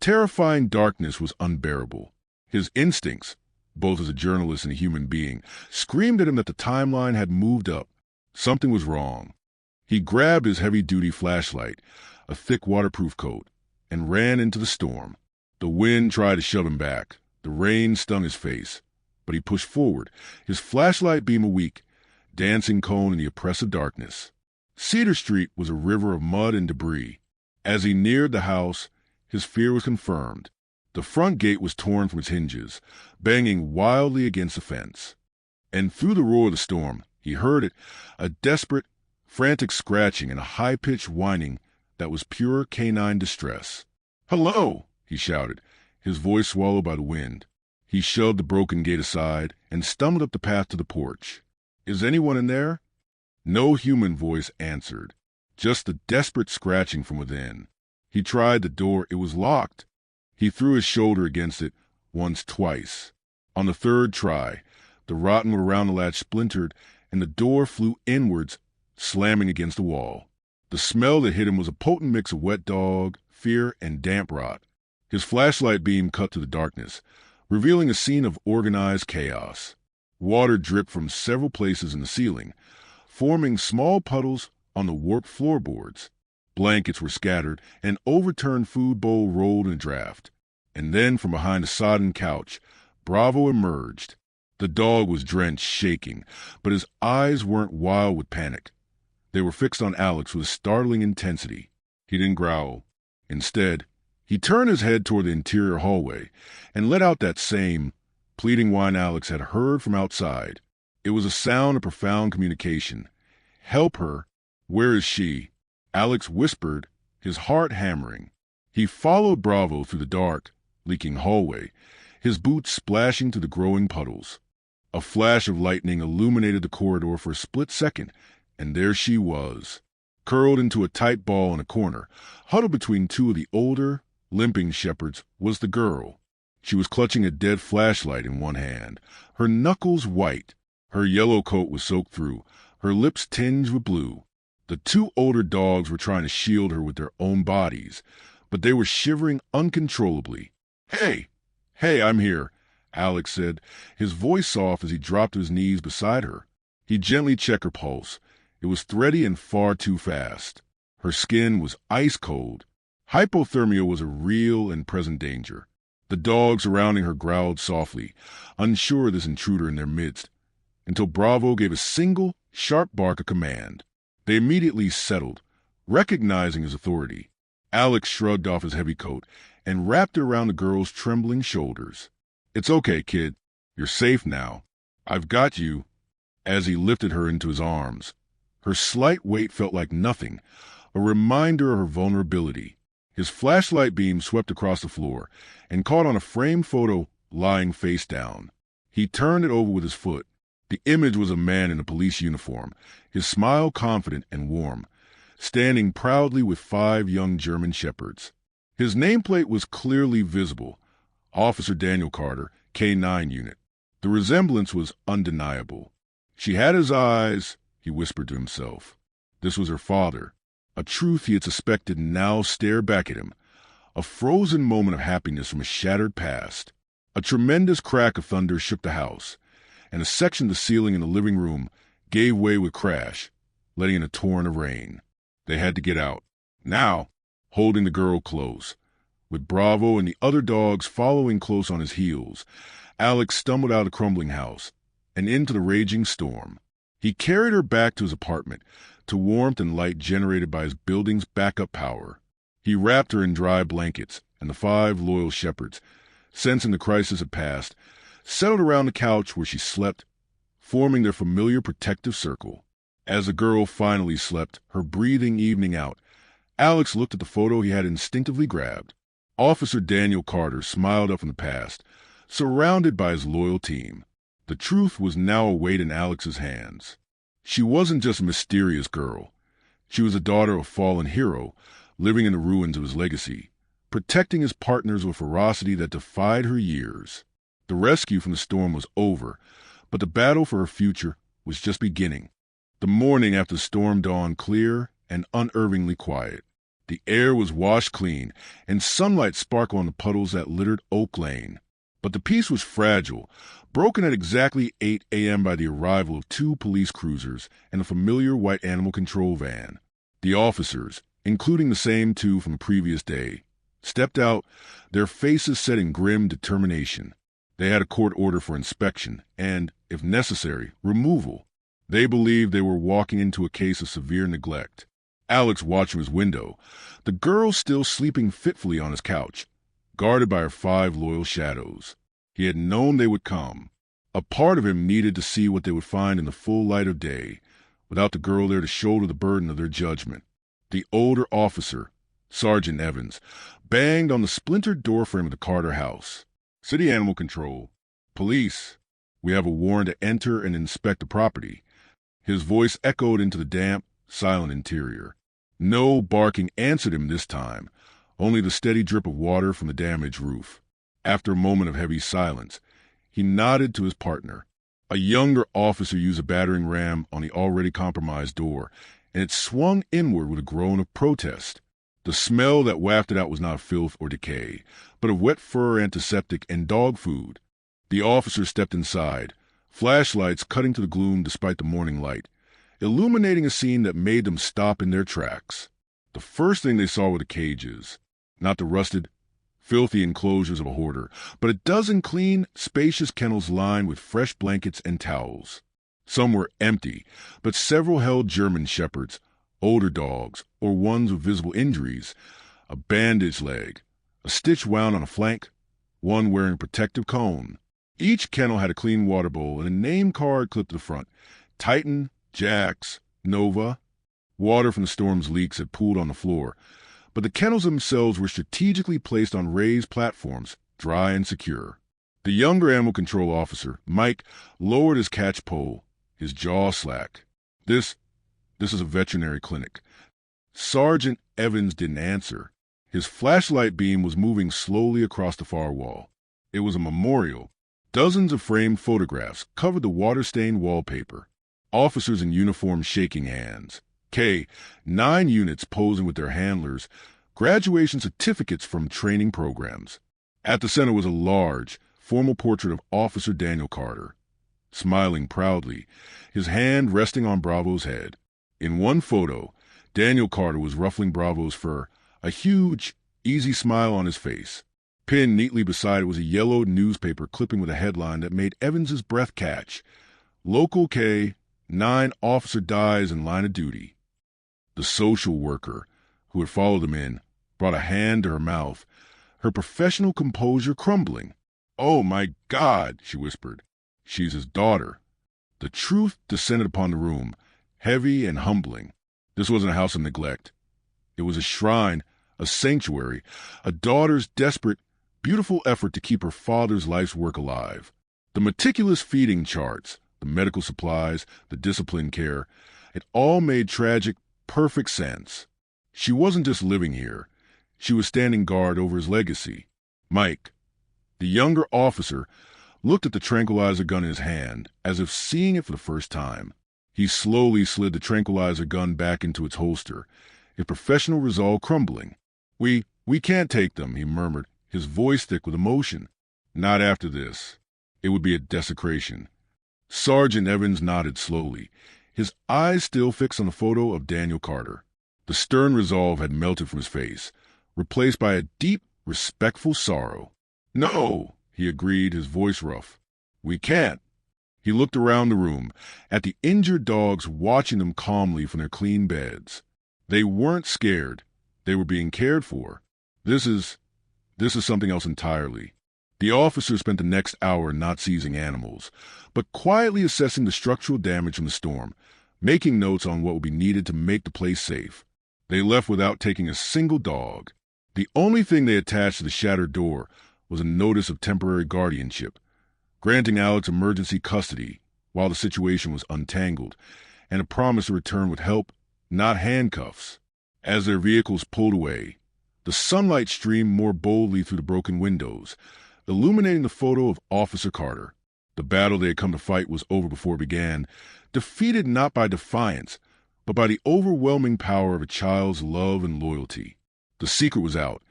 terrifying darkness was unbearable. His instincts, both as a journalist and a human being, screamed at him that the timeline had moved up. Something was wrong. He grabbed his heavy-duty flashlight, a thick waterproof coat, and ran into the storm. The wind tried to shove him back. The rain stung his face, but he pushed forward, his flashlight beam a weak, dancing cone in the oppressive darkness. Cedar Street was a river of mud and debris. As he neared the house, his fear was confirmed. The front gate was torn from its hinges, banging wildly against the fence. And through the roar of the storm, he heard it, a desperate, frantic scratching and a high-pitched whining that was pure canine distress. "Hello!" he shouted, his voice swallowed by the wind. He shoved the broken gate aside and stumbled up the path to the porch. "Is anyone in there?" No human voice answered, just the desperate scratching from within. He tried the door. It was locked. He threw his shoulder against it once, twice. On the third try, the rotten wood around the latch splintered and the door flew inwards, slamming against the wall. The smell that hit him was a potent mix of wet dog, fear, and damp rot. His flashlight beam cut through the darkness, revealing a scene of organized chaos. Water dripped from several places in the ceiling, forming small puddles on the warped floorboards. Blankets were scattered, an overturned food bowl rolled in a draft. And then, from behind a sodden couch, Bravo emerged. The dog was drenched, shaking, but his eyes weren't wild with panic. They were fixed on Alex with startling intensity. He didn't growl. Instead, he turned his head toward the interior hallway and let out that same, pleading whine Alex had heard from outside. It was a sound of profound communication. "Help her. Where is she?" Alex whispered, his heart hammering. He followed Bravo through the dark, leaking hallway, his boots splashing through the growing puddles. A flash of lightning illuminated the corridor for a split second, and there she was, curled into a tight ball in a corner, huddled between two of the older, limping shepherds, was the girl. She was clutching a dead flashlight in one hand, her knuckles white. Her yellow coat was soaked through, her lips tinged with blue. The two older dogs were trying to shield her with their own bodies, but they were shivering uncontrollably. Hey, I'm here," Alex said, his voice soft as he dropped to his knees beside her. He gently checked her pulse. It was thready and far too fast. Her skin was ice cold. Hypothermia was a real and present danger. The dogs surrounding her growled softly, unsure of this intruder in their midst, until Bravo gave a single, sharp bark of command. They immediately settled, recognizing his authority. Alex shrugged off his heavy coat and wrapped it around the girl's trembling shoulders. "It's okay, kid. You're safe now. I've got you," as he lifted her into his arms. Her slight weight felt like nothing, a reminder of her vulnerability. His flashlight beam swept across the floor and caught on a framed photo lying face down. He turned it over with his foot. The image was a man in a police uniform, his smile confident and warm, standing proudly with 5 young German shepherds. His nameplate was clearly visible, Officer Daniel Carter, K9 unit. The resemblance was undeniable. She had his eyes, he whispered to himself. This was her father. A truth he had suspected now stared back at him, a frozen moment of happiness from a shattered past. A tremendous crack of thunder shook the house, and a section of the ceiling in the living room gave way with crash, letting in a torrent of rain. They had to get out. Now, holding the girl close. With Bravo and the other dogs following close on his heels, Alex stumbled out of the crumbling house and into the raging storm. He carried her back to his apartment, to warmth and light generated by his building's backup power. He wrapped her in dry blankets, and the 5 loyal shepherds, sensing the crisis had passed, settled around the couch where she slept, forming their familiar protective circle. As the girl finally slept, her breathing evening out, Alex looked at the photo he had instinctively grabbed. Officer Daniel Carter smiled up from the past, surrounded by his loyal team. The truth was now a weight in Alex's hands. She wasn't just a mysterious girl. She was the daughter of a fallen hero, living in the ruins of his legacy, protecting his partners with ferocity that defied her years. The rescue from the storm was over, but the battle for her future was just beginning. The morning after the storm dawned clear and unervingly quiet. The air was washed clean, and sunlight sparkled on the puddles that littered Oak Lane. But the peace was fragile, broken at exactly 8 a.m. by the arrival of 2 police cruisers and a familiar white animal control van. The officers, including the same 2 from the previous day, stepped out, their faces set in grim determination. They had a court order for inspection and, if necessary, removal. They believed they were walking into a case of severe neglect. Alex watched from his window, the girl still sleeping fitfully on his couch, guarded by her 5 loyal shadows. He had known they would come. A part of him needed to see what they would find in the full light of day, without the girl there to shoulder the burden of their judgment. The older officer, Sergeant Evans, banged on the splintered doorframe of the Carter house. "City Animal Control. Police. We have a warrant to enter and inspect the property." His voice echoed into the damp, silent interior. No barking answered him this time, only the steady drip of water from the damaged roof. After a moment of heavy silence, he nodded to his partner. A younger officer used a battering ram on the already compromised door, and it swung inward with a groan of protest. The smell that wafted out was not of filth or decay, but of wet fur, antiseptic, and dog food. The officer stepped inside, flashlights cutting to the gloom despite the morning light, illuminating a scene that made them stop in their tracks. The first thing they saw were the cages, not the rusted, filthy enclosures of a hoarder, but a dozen clean, spacious kennels lined with fresh blankets and towels. Some were empty, but several held German shepherds, older dogs, or ones with visible injuries, a bandaged leg, a stitch wound on a flank, one wearing a protective cone. Each kennel had a clean water bowl and a name card clipped to the front. Titan, Jax, Nova. Water from the storm's leaks had pooled on the floor, but the kennels themselves were strategically placed on raised platforms, dry and secure. The younger animal control officer, Mike, lowered his catch pole, his jaw slack. This is a veterinary clinic. Sergeant Evans didn't answer. His flashlight beam was moving slowly across the far wall. It was a memorial. Dozens of framed photographs covered the water-stained wallpaper. Officers in uniform shaking hands. 9 units posing with their handlers, graduation certificates from training programs. At the center was a large, formal portrait of Officer Daniel Carter, smiling proudly, his hand resting on Bravo's head. In one photo, Daniel Carter was ruffling Bravo's fur, a huge, easy smile on his face. Pinned neatly beside it was a yellowed newspaper clipping with a headline that made Evans's breath catch. Local K, 9 officer dies in line of duty. The social worker, who had followed them in, brought a hand to her mouth, her professional composure crumbling. "Oh, my God," she whispered. "She's his daughter." The truth descended upon the room, heavy and humbling. This wasn't a house of neglect. It was a shrine, a sanctuary, a daughter's desperate, beautiful effort to keep her father's life's work alive. The meticulous feeding charts, the medical supplies, the disciplined care, it all made tragic, perfect sense. She wasn't just living here. She was standing guard over his legacy. Mike, the younger officer, looked at the tranquilizer gun in his hand, as if seeing it for the first time. He slowly slid the tranquilizer gun back into its holster, his professional resolve crumbling. We can't take them," he murmured, his voice thick with emotion. Not after this. It would be a desecration. Sergeant Evans nodded slowly, his eyes still fixed on the photo of Daniel Carter. The stern resolve had melted from his face, replaced by a deep, respectful sorrow. "No," he agreed, his voice rough. "We can't." He looked around the room, at the injured dogs watching them calmly from their clean beds. They weren't scared. They were being cared for. This is something else entirely. The officer spent the next hour not seizing animals, but quietly assessing the structural damage from the storm, making notes on what would be needed to make the place safe. They left without taking a single dog. The only thing they attached to the shattered door was a notice of temporary guardianship, granting Alex emergency custody while the situation was untangled, and a promise to return with help, not handcuffs. As their vehicles pulled away, the sunlight streamed more boldly through the broken windows, illuminating the photo of Officer Carter. The battle they had come to fight was over before it began, defeated not by defiance, but by the overwhelming power of a child's love and loyalty. The secret was out,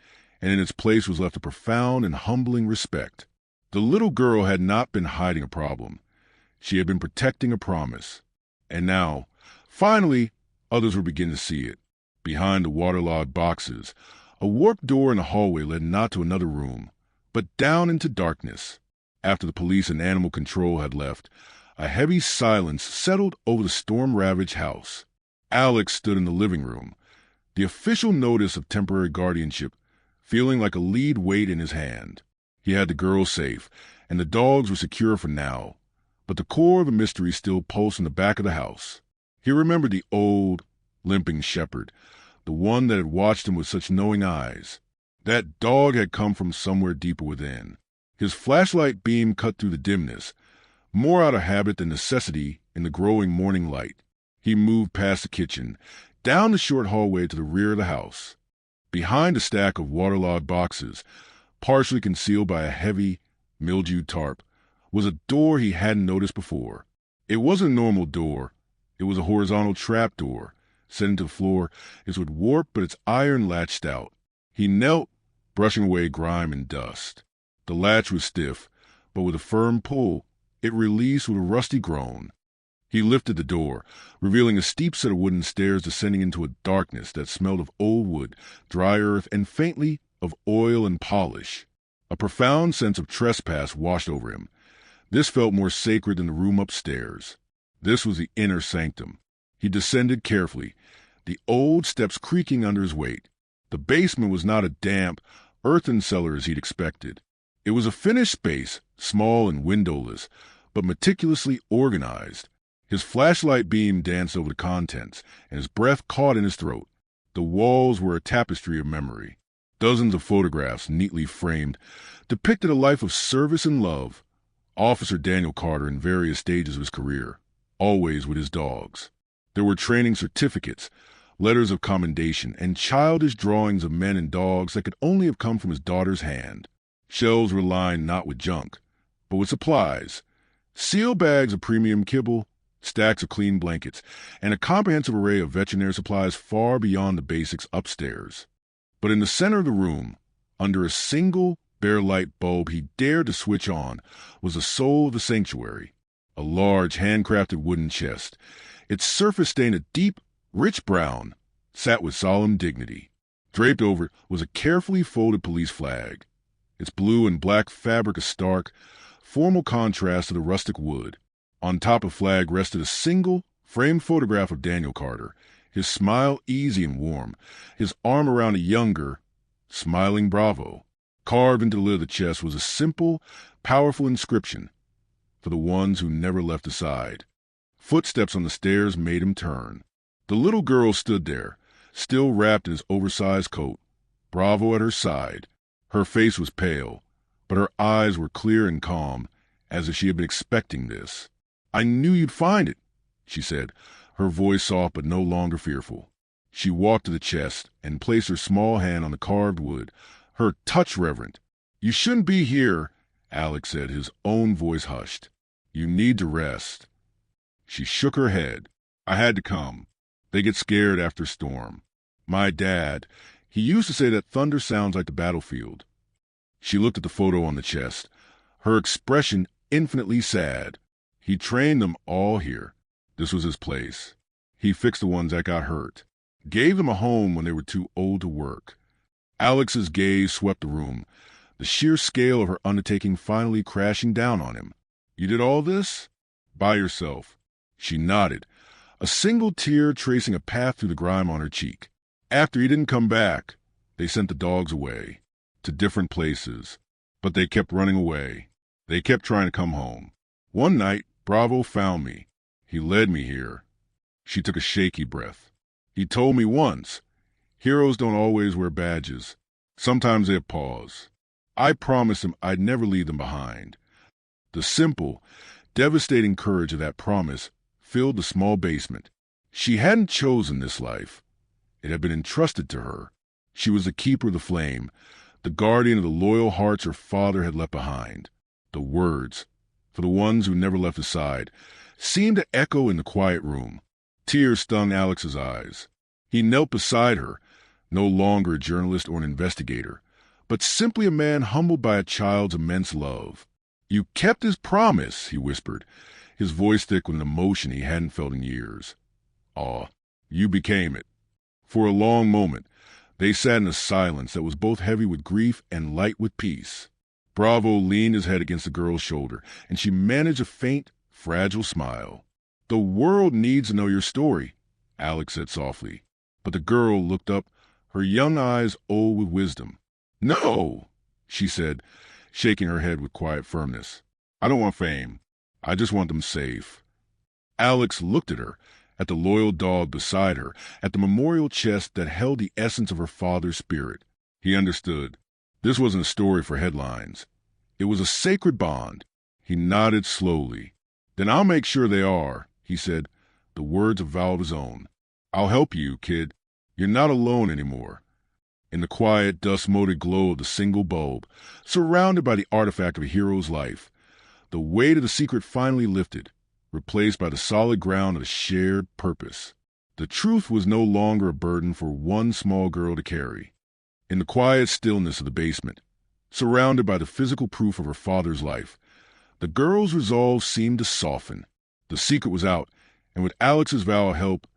and in its place was left a profound and humbling respect. The little girl had not been hiding a problem. She had been protecting a promise. And now, finally, others were beginning to see it. Behind the waterlogged boxes, a warped door in the hallway led not to another room, but down into darkness. After the police and animal control had left, a heavy silence settled over the storm-ravaged house. Alex stood in the living room, the official notice of temporary guardianship feeling like a lead weight in his hand. He had the girl safe, and the dogs were secure for now, but the core of the mystery still pulsed in the back of the house. He remembered the old, limping shepherd, the one that had watched him with such knowing eyes. That dog had come from somewhere deeper within. His flashlight beam cut through the dimness, more out of habit than necessity in the growing morning light. He moved past the kitchen, down the short hallway to the rear of the house. Behind a stack of waterlogged boxes, partially concealed by a heavy, mildewed tarp, was a door he hadn't noticed before. It wasn't a normal door. It was a horizontal trap door, set into the floor. It was warped, but its iron latched out. He knelt, brushing away grime and dust. The latch was stiff, but with a firm pull, it released with a rusty groan. He lifted the door, revealing a steep set of wooden stairs descending into a darkness that smelled of old wood, dry earth, and faintly of oil and polish. A profound sense of trespass washed over him. This felt more sacred than the room upstairs. This was the inner sanctum. He descended carefully, the old steps creaking under his weight. The basement was not a damp, earthen cellar as he'd expected. It was a finished space, small and windowless, but meticulously organized. His flashlight beam danced over the contents, and his breath caught in his throat. The walls were a tapestry of memory. Dozens of photographs, neatly framed, depicted a life of service and love. Officer Daniel Carter in various stages of his career, always with his dogs. There were training certificates, letters of commendation, and childish drawings of men and dogs that could only have come from his daughter's hand. Shelves were lined not with junk, but with supplies. Seal bags of premium kibble, stacks of clean blankets, and a comprehensive array of veterinary supplies far beyond the basics upstairs. But in the center of the room, under a single bare light bulb he dared to switch on, was the soul of the sanctuary, a large handcrafted wooden chest. Its surface stained a deep, rich brown, sat with solemn dignity. Draped over it was a carefully folded police flag, its blue and black fabric a stark, formal contrast to the rustic wood. On top of the flag rested a single, framed photograph of Daniel Carter, his smile easy and warm, his arm around a younger, smiling Bravo. Carved into the lid of the chest was a simple, powerful inscription, for the ones who never left his side. Footsteps on the stairs made him turn. The little girl stood there, still wrapped in his oversized coat, Bravo at her side. Her face was pale, but her eyes were clear and calm, as if she had been expecting this. "I knew you'd find it," she said, her voice soft but no longer fearful. She walked to the chest and placed her small hand on the carved wood, her touch reverent. "You shouldn't be here," Alex said, his own voice hushed. "You need to rest." She shook her head. "I had to come. They get scared after a storm. My dad, he used to say that thunder sounds like the battlefield." She looked at the photo on the chest, her expression infinitely sad. He trained them all here. This was his place. He fixed the ones that got hurt, gave them a home when they were too old to work. Alex's gaze swept the room, the sheer scale of her undertaking finally crashing down on him. You did all this? By yourself. She nodded, a single tear tracing a path through the grime on her cheek. After he didn't come back, they sent the dogs away, to different places. But they kept running away. They kept trying to come home. One night, Bravo found me. He led me here. She took a shaky breath. He told me once, heroes don't always wear badges. Sometimes they have paws. I promised him I'd never leave them behind. The simple, devastating courage of that promise filled the small basement. She hadn't chosen this life. It had been entrusted to her. She was the keeper of the flame, the guardian of the loyal hearts her father had left behind. The words, for the ones who never left his side, seemed to echo in the quiet room. Tears stung Alex's eyes. He knelt beside her, no longer a journalist or an investigator, but simply a man humbled by a child's immense love. You kept his promise, he whispered, his voice thick with an emotion he hadn't felt in years. Aw, you became it. For a long moment, they sat in a silence that was both heavy with grief and light with peace. Bravo leaned his head against the girl's shoulder, and she managed a faint, fragile smile. The world needs to know your story, Alex said softly. But the girl looked up, her young eyes old with wisdom. No, she said, shaking her head with quiet firmness. I don't want fame. I just want them safe. Alex looked at her, at the loyal dog beside her, at the memorial chest that held the essence of her father's spirit. He understood. This wasn't a story for headlines. It was a sacred bond. He nodded slowly. Then I'll make sure they are, he said, the words a vow of his own. I'll help you, kid. You're not alone anymore. In the quiet, dust-moted glow of the single bulb, surrounded by the artifact of a hero's life, the weight of the secret finally lifted, replaced by the solid ground of a shared purpose. The truth was no longer a burden for one small girl to carry. In the quiet stillness of the basement, surrounded by the physical proof of her father's life, the girl's resolve seemed to soften. The secret was out, and with Alex's vow of help,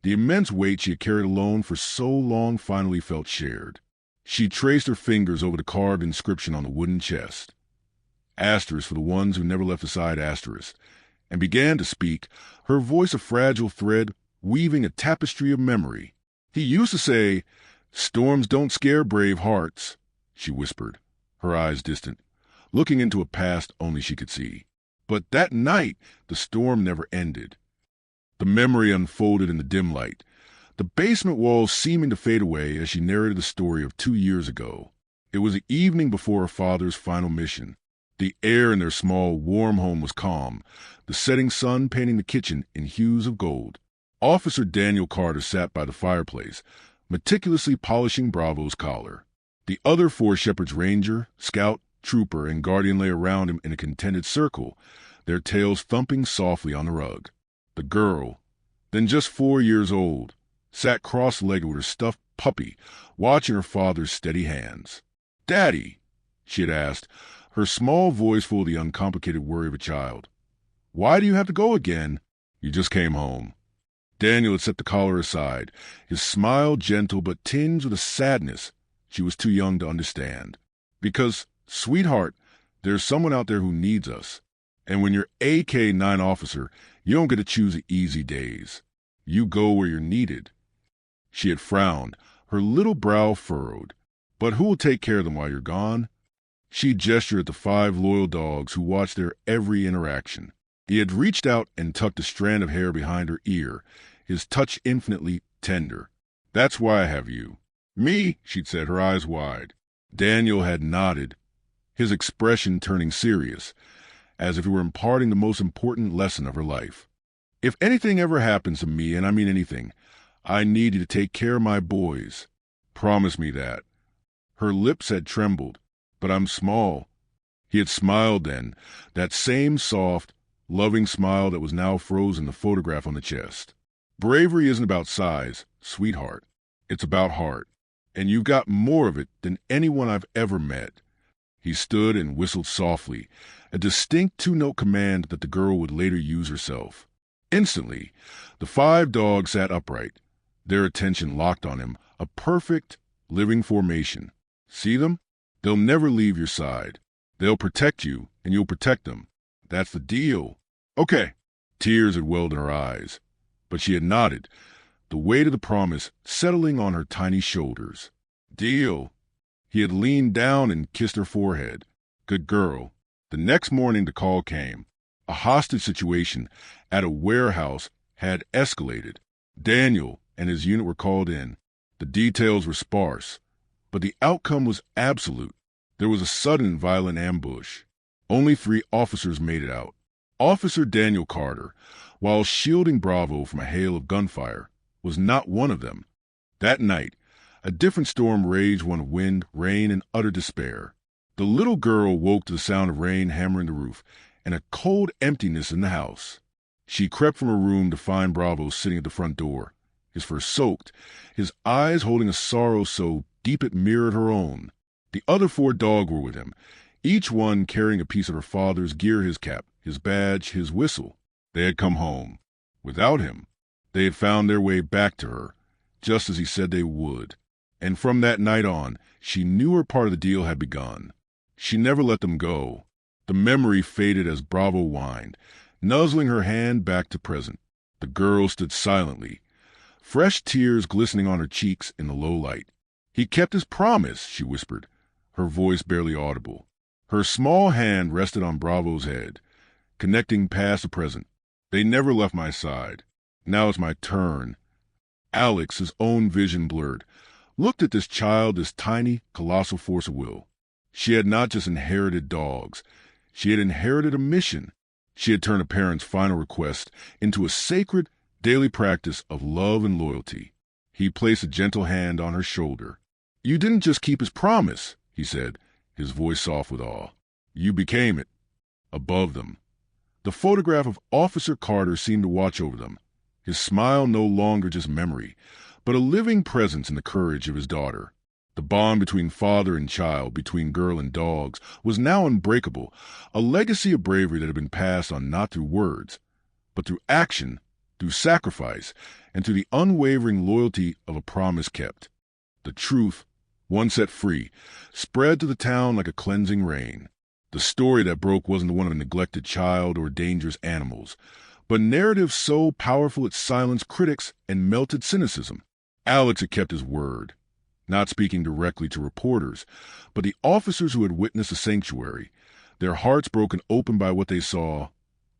the immense weight she had carried alone for so long finally felt shared. She traced her fingers over the carved inscription on the wooden chest. Asterisk for the ones who never left aside asterisk, and began to speak, her voice a fragile thread weaving a tapestry of memory. He used to say, "Storms don't scare brave hearts," she whispered, her eyes distant, looking into a past only she could see. But that night, the storm never ended. The memory unfolded in the dim light, the basement walls seeming to fade away as she narrated the story of 2 years ago. It was the evening before her father's final mission. The air in their small, warm home was calm, the setting sun painting the kitchen in hues of gold. Officer Daniel Carter sat by the fireplace, meticulously polishing Bravo's collar. The other 4 Shepherd's Ranger, Scout, Trooper, and Guardian lay around him in a contented circle, their tails thumping softly on the rug. The girl, then just 4 years old, sat cross-legged with her stuffed puppy, watching her father's steady hands. "Daddy," she had asked, her small voice full of the uncomplicated worry of a child. "Why do you have to go again?" "You just came home." Daniel had set the collar aside, his smile gentle but tinged with a sadness she was too young to understand. "Because, sweetheart, there's someone out there who needs us. And when you're AK-9 officer, you don't get to choose the easy days. You go where you're needed." She had frowned, her little brow furrowed. "But who will take care of them while you're gone?" She gestured at the 5 loyal dogs who watched their every interaction. He had reached out and tucked a strand of hair behind her ear, his touch infinitely tender. "That's why I have you." "Me?" she'd said, her eyes wide. Daniel had nodded, his expression turning serious, as if he were imparting the most important lesson of her life. "If anything ever happens to me, and I mean anything, I need you to take care of my boys. Promise me that." Her lips had trembled. "But I'm small." He had smiled then, that same soft, loving smile that was now frozen in the photograph on the chest. "Bravery isn't about size, sweetheart. It's about heart. And you've got more of it than anyone I've ever met." He stood and whistled softly, a distinct two-note command that the girl would later use herself. Instantly, the 5 dogs sat upright, their attention locked on him, a perfect, living formation. See them? They'll never leave your side. They'll protect you, and you'll protect them. That's the deal. Okay. Tears had welled in her eyes, but she had nodded, the weight of the promise settling on her tiny shoulders. Deal. He had leaned down and kissed her forehead. Good girl. The next morning the call came. A hostage situation at a warehouse had escalated. Daniel and his unit were called in. The details were sparse, but the outcome was absolute. There was a sudden violent ambush. Only 3 officers made it out. Officer Daniel Carter, while shielding Bravo from a hail of gunfire, was not one of them. That night, a different storm raged, one of wind, rain, and utter despair. The little girl woke to the sound of rain hammering the roof and a cold emptiness in the house. She crept from her room to find Bravo sitting at the front door, his fur soaked, his eyes holding a sorrow so deep it mirrored her own. The other 4 dogs were with him, each one carrying a piece of her father's gear, his cap, his badge, his whistle. They had come home. Without him, they had found their way back to her, just as he said they would. And from that night on, she knew her part of the deal had begun. She never let them go. The memory faded as Bravo whined, nuzzling her hand back to present. The girl stood silently, fresh tears glistening on her cheeks in the low light. He kept his promise, she whispered, her voice barely audible. Her small hand rested on Bravo's head, connecting past the present. They never left my side. Now it's my turn. Alex, his own vision blurred, looked at this child, this tiny, colossal force of will. She had not just inherited dogs. She had inherited a mission. She had turned a parent's final request into a sacred, daily practice of love and loyalty. He placed a gentle hand on her shoulder. You didn't just keep his promise, he said, his voice soft with awe. You became it. Above them. The photograph of Officer Carter seemed to watch over them, his smile no longer just memory, but a living presence in the courage of his daughter. The bond between father and child, between girl and dogs, was now unbreakable, a legacy of bravery that had been passed on not through words, but through action, through sacrifice, and through the unwavering loyalty of a promise kept. The truth, once set free, spread to the town like a cleansing rain. The story that broke wasn't the one of a neglected child or dangerous animals, but narrative so powerful it silenced critics and melted cynicism. Alex had kept his word, not speaking directly to reporters, but the officers who had witnessed the sanctuary, their hearts broken open by what they saw,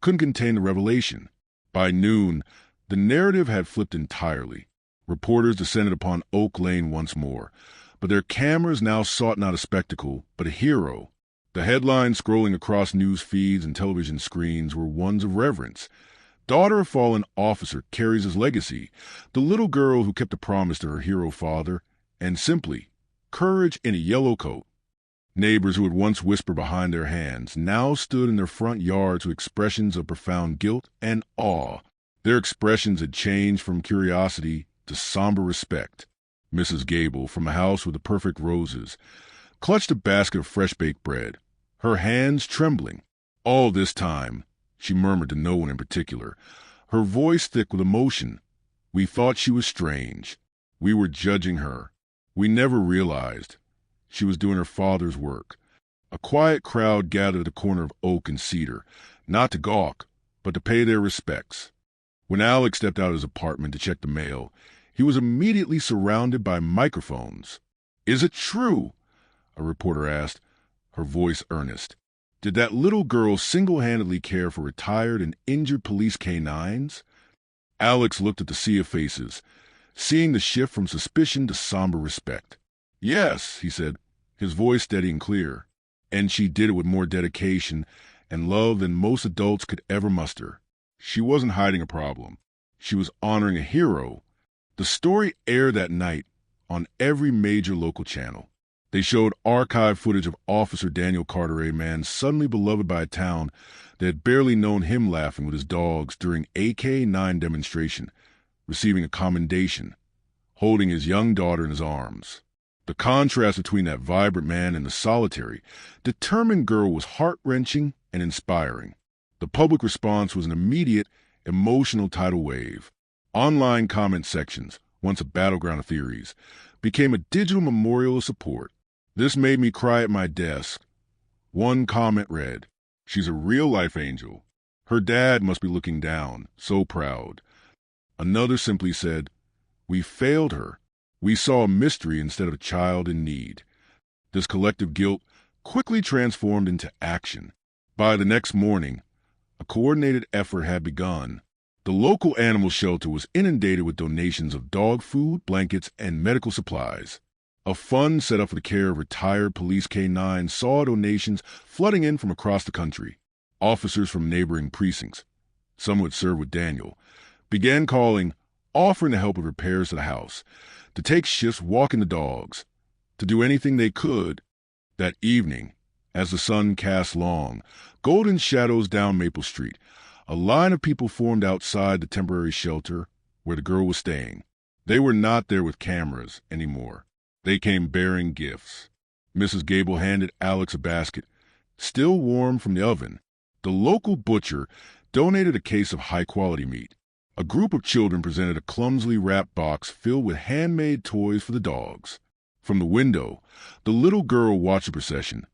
couldn't contain the revelation. By noon, the narrative had flipped entirely. Reporters descended upon Oak Lane once more, but their cameras now sought not a spectacle, but a hero. The headlines scrolling across news feeds and television screens were ones of reverence. Daughter of fallen officer carries his legacy, the little girl who kept a promise to her hero father, and simply, courage in a yellow coat. Neighbors who had once whispered behind their hands now stood in their front yards with expressions of profound guilt and awe. Their expressions had changed from curiosity to somber respect. Mrs. Gable, from the house with the perfect roses, clutched a basket of fresh-baked bread, her hands trembling. All this time, she murmured to no one in particular, her voice thick with emotion. We thought she was strange. We were judging her. We never realized. She was doing her father's work. A quiet crowd gathered at the corner of Oak and Cedar, not to gawk, but to pay their respects. When Alex stepped out of his apartment to check the mail, he was immediately surrounded by microphones. Is it true? A reporter asked, her voice earnest. Did that little girl single-handedly care for retired and injured police canines? Alex looked at the sea of faces, seeing the shift from suspicion to somber respect. Yes, he said, his voice steady and clear. And she did it with more dedication and love than most adults could ever muster. She wasn't hiding a problem. She was honoring a hero. The story aired that night on every major local channel. They showed archive footage of Officer Daniel Carter, a man suddenly beloved by a town that had barely known him, laughing with his dogs during AK-9 demonstration, receiving a commendation, holding his young daughter in his arms. The contrast between that vibrant man and the solitary, determined girl was heart-wrenching and inspiring. The public response was an immediate, emotional tidal wave. Online comment sections, once a battleground of theories, became a digital memorial of support. This made me cry at my desk. One comment read, "She's a real-life angel. Her dad must be looking down, so proud." Another simply said, "We failed her. We saw a mystery instead of a child in need." This collective guilt quickly transformed into action. By the next morning, a coordinated effort had begun. The local animal shelter was inundated with donations of dog food, blankets, and medical supplies. A fund set up for the care of retired police K-9 saw donations flooding in from across the country. Officers from neighboring precincts, some who had served with Daniel, began calling, offering the help with repairs to the house, to take shifts walking the dogs, to do anything they could. That evening, as the sun cast long, golden shadows down Maple Street, a line of people formed outside the temporary shelter where the girl was staying. They were not there with cameras anymore. They came bearing gifts. Mrs. Gable handed Alex a basket, still warm from the oven. The local butcher donated a case of high-quality meat. A group of children presented a clumsily wrapped box filled with handmade toys for the dogs. From the window, the little girl watched the procession,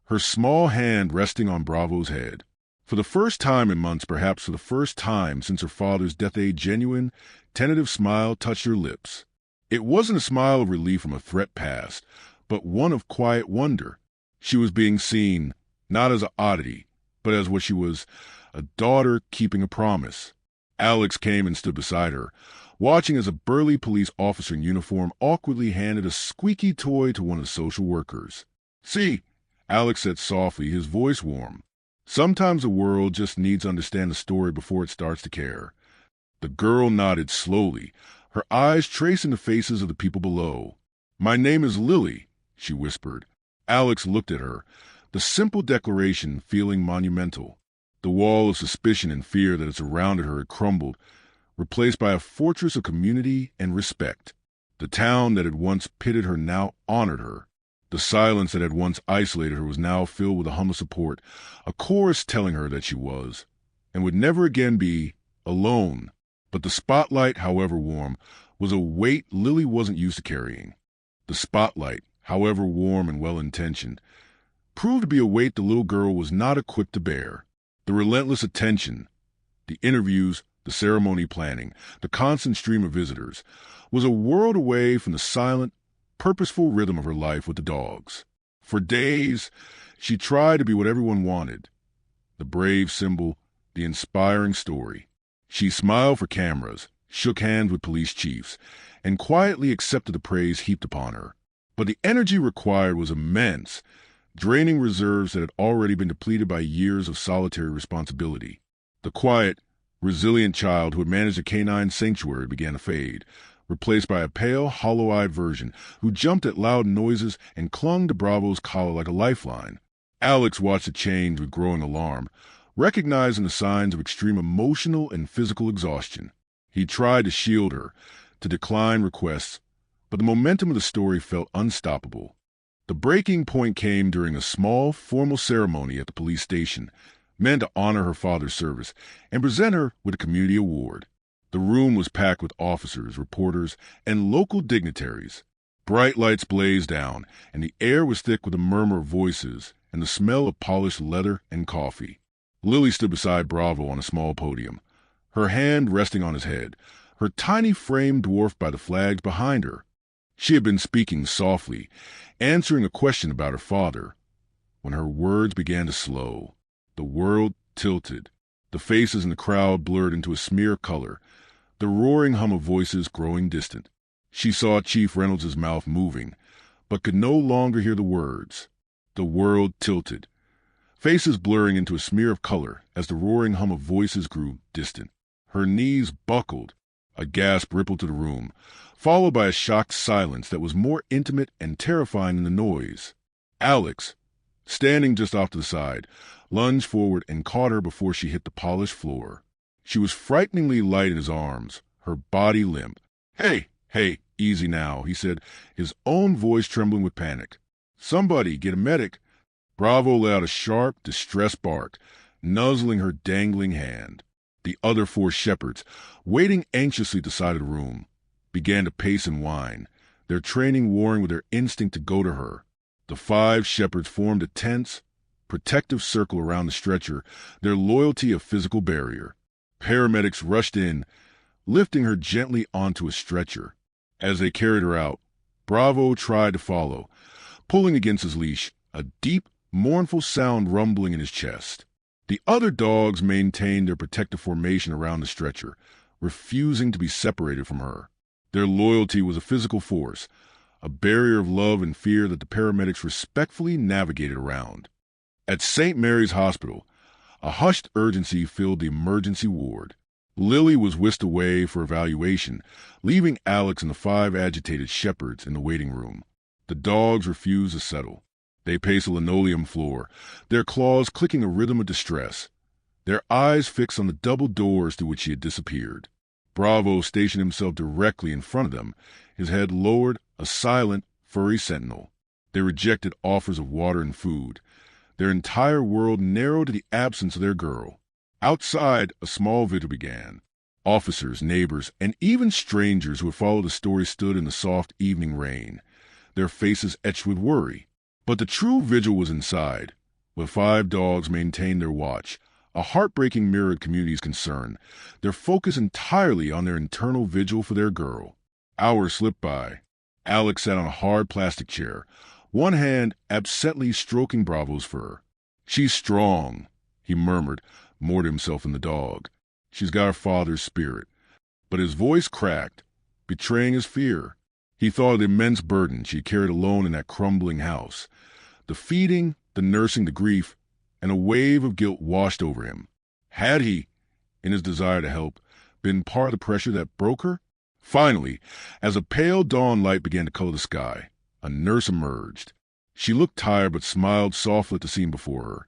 her small hand resting on Bravo's head. For the first time in months, perhaps for the first time since her father's death, a genuine, tentative smile touched her lips. It wasn't a smile of relief from a threat past, but one of quiet wonder. She was being seen, not as an oddity, but as what she was, a daughter keeping a promise. Alex came and stood beside her, watching as a burly police officer in uniform awkwardly handed a squeaky toy to one of the social workers. "See," Alex said softly, his voice warm. "Sometimes the world just needs to understand the story before it starts to care." The girl nodded slowly, her eyes tracing the faces of the people below. "My name is Lily," she whispered. Alex looked at her, the simple declaration feeling monumental. The wall of suspicion and fear that had surrounded her had crumbled, replaced by a fortress of community and respect. The town that had once pitted her now honored her. The silence that had once isolated her was now filled with a hum of support, a chorus telling her that she was, and would never again be, alone. But the spotlight, however warm, was a weight Lily wasn't used to carrying. The spotlight, however warm and well-intentioned, proved to be a weight the little girl was not equipped to bear. The relentless attention, the interviews, the ceremony planning, the constant stream of visitors, was a world away from the silent, purposeful rhythm of her life with the dogs. For days, she tried to be what everyone wanted, the brave symbol, the inspiring story. She smiled for cameras, shook hands with police chiefs, and quietly accepted the praise heaped upon her. But the energy required was immense, draining reserves that had already been depleted by years of solitary responsibility. The quiet, resilient child who had managed a canine sanctuary began to fade, replaced by a pale, hollow-eyed version who jumped at loud noises and clung to Bravo's collar like a lifeline. Alex watched the change with growing alarm, recognizing the signs of extreme emotional and physical exhaustion. He tried to shield her, to decline requests, but the momentum of the story felt unstoppable. The breaking point came during a small, formal ceremony at the police station, meant to honor her father's service and present her with a community award. The room was packed with officers, reporters, and local dignitaries. Bright lights blazed down, and the air was thick with the murmur of voices and the smell of polished leather and coffee. Lily stood beside Bravo on a small podium, her hand resting on his head, her tiny frame dwarfed by the flags behind her. She had been speaking softly, answering a question about her father, when her words began to slow. The world tilted. The faces in the crowd blurred into a smear of color, the roaring hum of voices growing distant. She saw Chief Reynolds' mouth moving, but could no longer hear the words. The world tilted, faces blurring into a smear of color as the roaring hum of voices grew distant. Her knees buckled. A gasp rippled to the room, followed by a shocked silence that was more intimate and terrifying than the noise. Alex, standing just off to the side, lunged forward and caught her before she hit the polished floor. She was frighteningly light in his arms, her body limp. Hey, "Easy now," he said, his own voice trembling with panic. "Somebody, get a medic." Bravo let out a sharp, distressed bark, nuzzling her dangling hand. The other 4 shepherds, waiting anxiously at the side of the room, began to pace and whine, their training warring with their instinct to go to her. The 5 shepherds formed a tense, protective circle around the stretcher, their loyalty a physical barrier. Paramedics rushed in, lifting her gently onto a stretcher. As they carried her out, Bravo tried to follow, pulling against his leash, a deep, mournful sound rumbling in his chest. The other dogs maintained their protective formation around the stretcher, refusing to be separated from her. Their loyalty was a physical force, a barrier of love and fear that the paramedics respectfully navigated around. At St. Mary's Hospital, a hushed urgency filled the emergency ward. Lily was whisked away for evaluation, leaving Alex and the 5 agitated shepherds in the waiting room. The dogs refused to settle. They paced the linoleum floor, their claws clicking a rhythm of distress, their eyes fixed on the double doors through which she had disappeared. Bravo stationed himself directly in front of them, his head lowered, a silent, furry sentinel. They rejected offers of water and food. Their entire world narrowed to the absence of their girl. Outside, a small vigil began. Officers, neighbors, and even strangers who had followed the story stood in the soft evening rain, their faces etched with worry. But the true vigil was inside, where 5 dogs maintained their watch, a heartbreaking mirror of community's concern, their focus entirely on their internal vigil for their girl. Hours slipped by. Alex sat on a hard plastic chair, one hand absently stroking Bravo's fur. "She's strong," he murmured, more to himself than the dog. "She's got her father's spirit." But his voice cracked, betraying his fear. He thought of the immense burden she carried alone in that crumbling house. The feeding, the nursing, the grief, and a wave of guilt washed over him. Had he, in his desire to help, been part of the pressure that broke her? Finally, as a pale dawn light began to color the sky, a nurse emerged. She looked tired but smiled softly at the scene before her.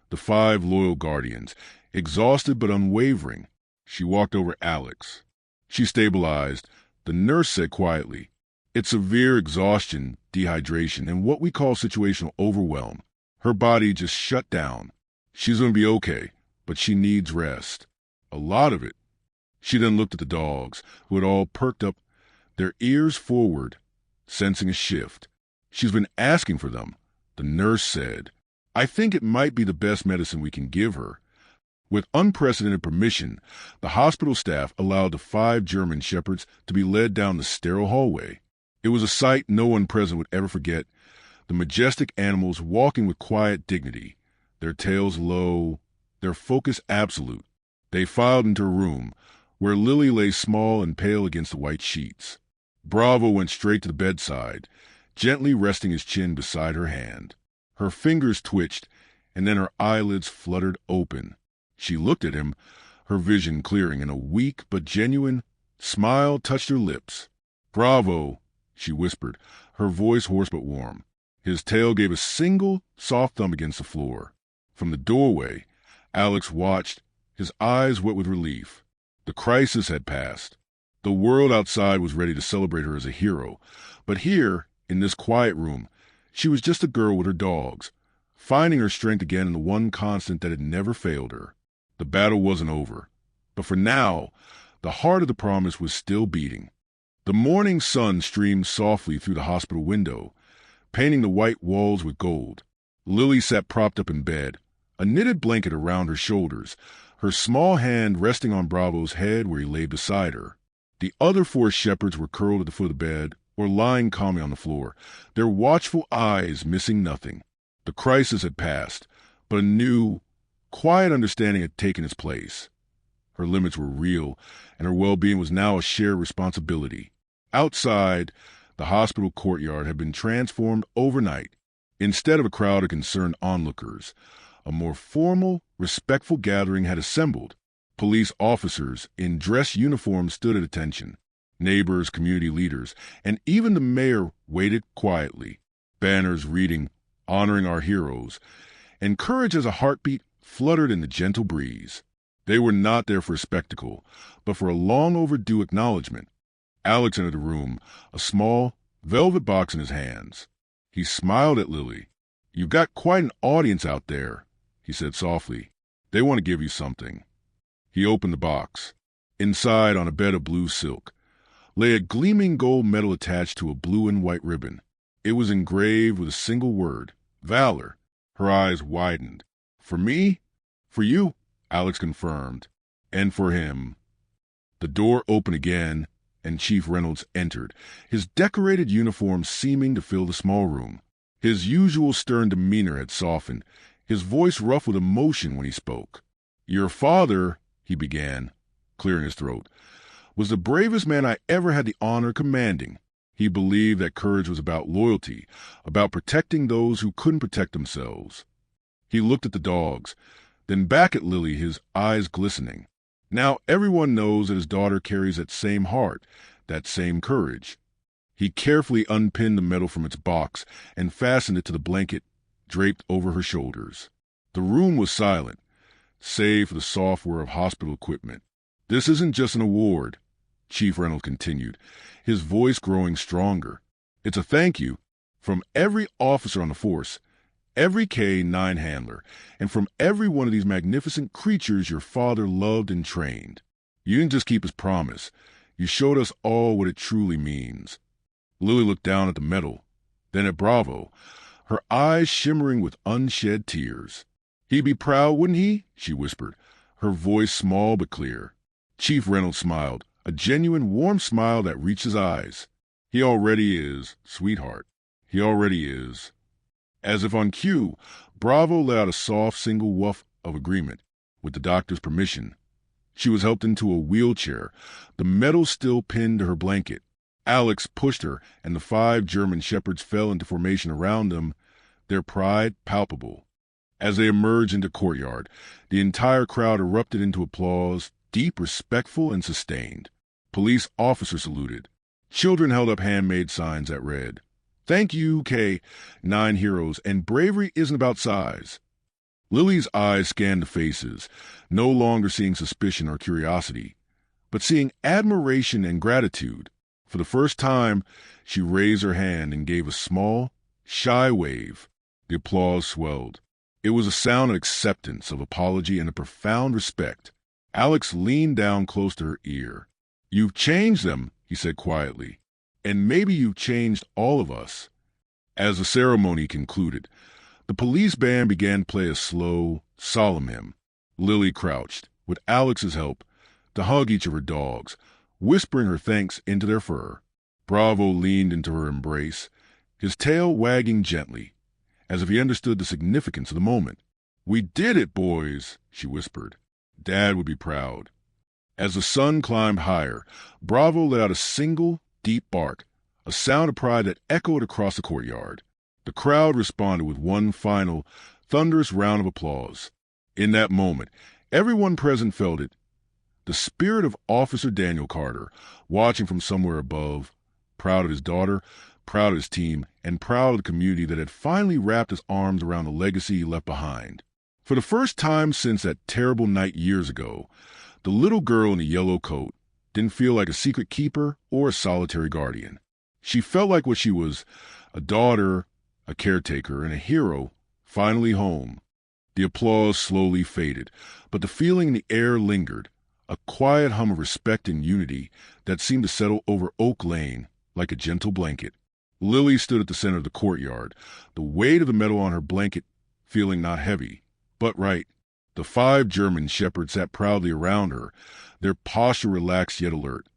The 5 loyal guardians, exhausted but unwavering. She walked over Alex. She stabilized. The nurse said quietly, "It's severe exhaustion, dehydration, and what we call situational overwhelm. Her body just shut down. She's going to be okay, but she needs rest. A lot of it." She then looked at the dogs, who had all perked up, their ears forward, sensing a shift. "She's been asking for them," the nurse said. "I think it might be the best medicine we can give her." With unprecedented permission, the hospital staff allowed the 5 German shepherds to be led down the sterile hallway. It was a sight no one present would ever forget, the majestic animals walking with quiet dignity, their tails low, their focus absolute. They filed into a room, where Lily lay small and pale against the white sheets. Bravo went straight to the bedside, gently resting his chin beside her hand. Her fingers twitched, and then her eyelids fluttered open. She looked at him, her vision clearing, and a weak but genuine smile touched her lips. "Bravo," she whispered, her voice hoarse but warm. His tail gave a single, soft thump against the floor. From the doorway, Alex watched, his eyes wet with relief. The crisis had passed. The world outside was ready to celebrate her as a hero, but here, in this quiet room, she was just a girl with her dogs, finding her strength again in the one constant that had never failed her. The battle wasn't over, but for now, the heart of the promise was still beating. The morning sun streamed softly through the hospital window, painting the white walls with gold. Lily sat propped up in bed, a knitted blanket around her shoulders, her small hand resting on Bravo's head where he lay beside her. The other 4 shepherds were curled at the foot of the bed or lying calmly on the floor, their watchful eyes missing nothing. The crisis had passed, but a new, quiet understanding had taken its place. Her limits were real, and her well-being was now a shared responsibility. Outside, the hospital courtyard had been transformed overnight. Instead of a crowd of concerned onlookers, a more formal, respectful gathering had assembled. Police officers in dress uniforms stood at attention. Neighbors, community leaders, and even the mayor waited quietly. Banners reading, "Honoring our heroes," and courage as a heartbeat fluttered in the gentle breeze. They were not there for a spectacle, but for a long overdue acknowledgement. Alex entered the room, a small, velvet box in his hands. He smiled at Lily. "You've got quite an audience out there," he said softly. "They want to give you something." He opened the box. Inside, on a bed of blue silk, lay a gleaming gold medal attached to a blue and white ribbon. It was engraved with a single word, Valor. Her eyes widened. "For me?" "For you," Alex confirmed. "And for him." The door opened again, and Chief Reynolds entered, his decorated uniform seeming to fill the small room. His usual stern demeanor had softened, his voice rough with emotion when he spoke. "Your father," he began, clearing his throat, "was the bravest man I ever had the honor of commanding. He believed that courage was about loyalty, about protecting those who couldn't protect themselves." He looked at the dogs, then back at Lily, his eyes glistening. Now everyone knows that his daughter carries that same heart, that same courage. He carefully unpinned the medal from its box and fastened it to the blanket draped over her shoulders. The room was silent, save for the soft whir of hospital equipment. "This isn't just an award," Chief Reynolds continued, his voice growing stronger. "It's a thank you from every officer on the force, every K-9 handler, and from every one of these magnificent creatures your father loved and trained. You didn't just keep his promise. You showed us all what it truly means." Lily looked down at the medal, then at Bravo, her eyes shimmering with unshed tears. "He'd be proud, wouldn't he?" she whispered, her voice small but clear. Chief Reynolds smiled, a genuine warm smile that reached his eyes. "He already is, sweetheart. He already is." As if on cue, Bravo let out a soft single woof of agreement. With the doctor's permission, she was helped into a wheelchair, the medal still pinned to her blanket. Alex pushed her, and the 5 German shepherds fell into formation around them, their pride palpable. As they emerged into the courtyard, the entire crowd erupted into applause, deep, respectful, and sustained. Police officers saluted. Children held up handmade signs that read, "Thank you, K-9 heroes, and bravery isn't about size." Lily's eyes scanned the faces, no longer seeing suspicion or curiosity, but seeing admiration and gratitude. For the first time, she raised her hand and gave a small, shy wave. The applause swelled. It was a sound of acceptance, of apology, and a profound respect. Alex leaned down close to her ear. "You've changed them," he said quietly, "and maybe you've changed all of us." As the ceremony concluded, the police band began to play a slow, solemn hymn. Lily crouched, with Alex's help, to hug each of her dogs, whispering her thanks into their fur. Bravo leaned into her embrace, his tail wagging gently, as if he understood the significance of the moment. "We did it, boys," she whispered. "Dad would be proud." As the sun climbed higher, Bravo let out a single, deep bark, a sound of pride that echoed across the courtyard. The crowd responded with one final, thunderous round of applause. In that moment, everyone present felt it. The spirit of Officer Daniel Carter, watching from somewhere above, proud of his daughter, proud of his team, and proud of the community that had finally wrapped his arms around the legacy he left behind. For the first time since that terrible night years ago, the little girl in the yellow coat didn't feel like a secret keeper or a solitary guardian. She felt like what she was, a daughter, a caretaker, and a hero, finally home. The applause slowly faded, but the feeling in the air lingered, a quiet hum of respect and unity that seemed to settle over Oak Lane like a gentle blanket. Lily stood at the center of the courtyard, the weight of the medal on her blanket feeling not heavy, but right. The 5 German shepherds sat proudly around her, their posture relaxed yet alert,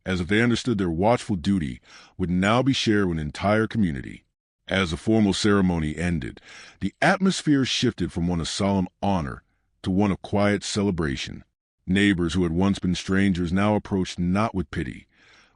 as if they understood their watchful duty would now be shared with an entire community. As the formal ceremony ended, the atmosphere shifted from one of solemn honor to one of quiet celebration. Neighbors who had once been strangers now approached not with pity,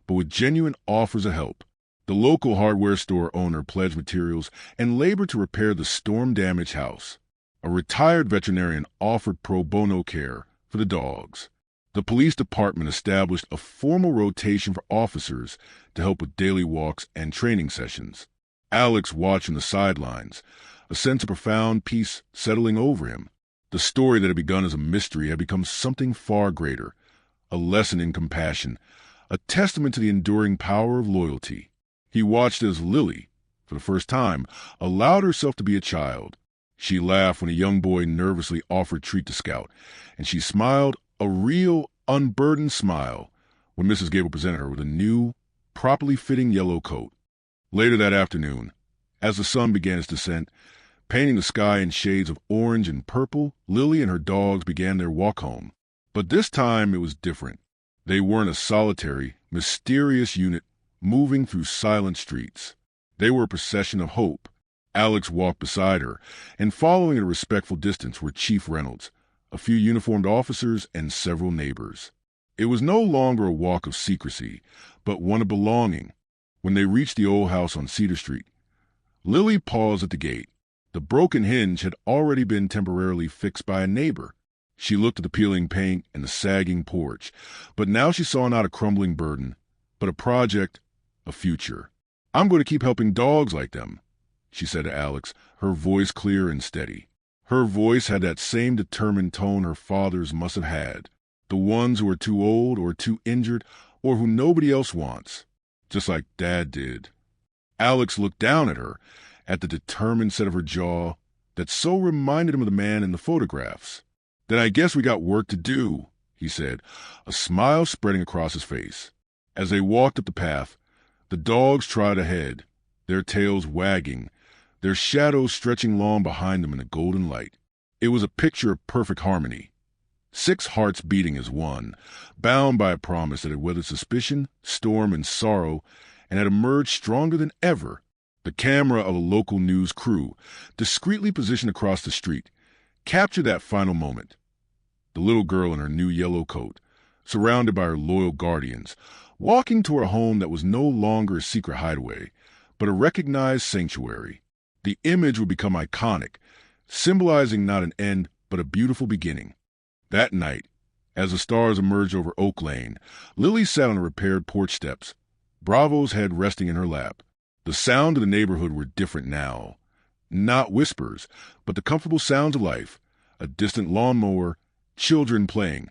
but with genuine offers of help. The local hardware store owner pledged materials and labored to repair the storm-damaged house. A retired veterinarian offered pro bono care for the dogs. The police department established a formal rotation for officers to help with daily walks and training sessions. Alex watched from the sidelines, a sense of profound peace settling over him. The story that had begun as a mystery had become something far greater, a lesson in compassion, a testament to the enduring power of loyalty. He watched as Lily, for the first time, allowed herself to be a child. She laughed when a young boy nervously offered treat to Scout, and she smiled a real, unburdened smile when Mrs. Gable presented her with a new, properly fitting yellow coat. Later that afternoon, as the sun began its descent, painting the sky in shades of orange and purple, Lily and her dogs began their walk home. But this time it was different. They weren't a solitary, mysterious unit moving through silent streets. They were a procession of hope. Alex walked beside her, and following at a respectful distance were Chief Reynolds, a few uniformed officers, and several neighbors. It was no longer a walk of secrecy, but one of belonging. When they reached the old house on Cedar Street, Lily paused at the gate. The broken hinge had already been temporarily fixed by a neighbor. She looked at the peeling paint and the sagging porch, but now she saw not a crumbling burden, but a project, a future. "I'm going to keep helping dogs like them," she said to Alex, her voice clear and steady. Her voice had that same determined tone her father's must have had. The ones who are too old or too injured or who nobody else wants, just like Dad did. Alex looked down at her, at the determined set of her jaw that so reminded him of the man in the photographs. "Then I guess we got work to do," he said, a smile spreading across his face. As they walked up the path, the dogs trotted ahead, their tails wagging, their shadows stretching long behind them in the golden light. It was a picture of perfect harmony. 6 hearts beating as one, bound by a promise that had weathered suspicion, storm, and sorrow, and had emerged stronger than ever. The camera of a local news crew, discreetly positioned across the street, captured that final moment. The little girl in her new yellow coat, surrounded by her loyal guardians, walking toward a home that was no longer a secret hideaway, but a recognized sanctuary. The image would become iconic, symbolizing not an end, but a beautiful beginning. That night, as the stars emerged over Oak Lane, Lily sat on the repaired porch steps, Bravo's head resting in her lap. The sounds of the neighborhood were different now. Not whispers, but the comfortable sounds of life, a distant lawnmower, children playing,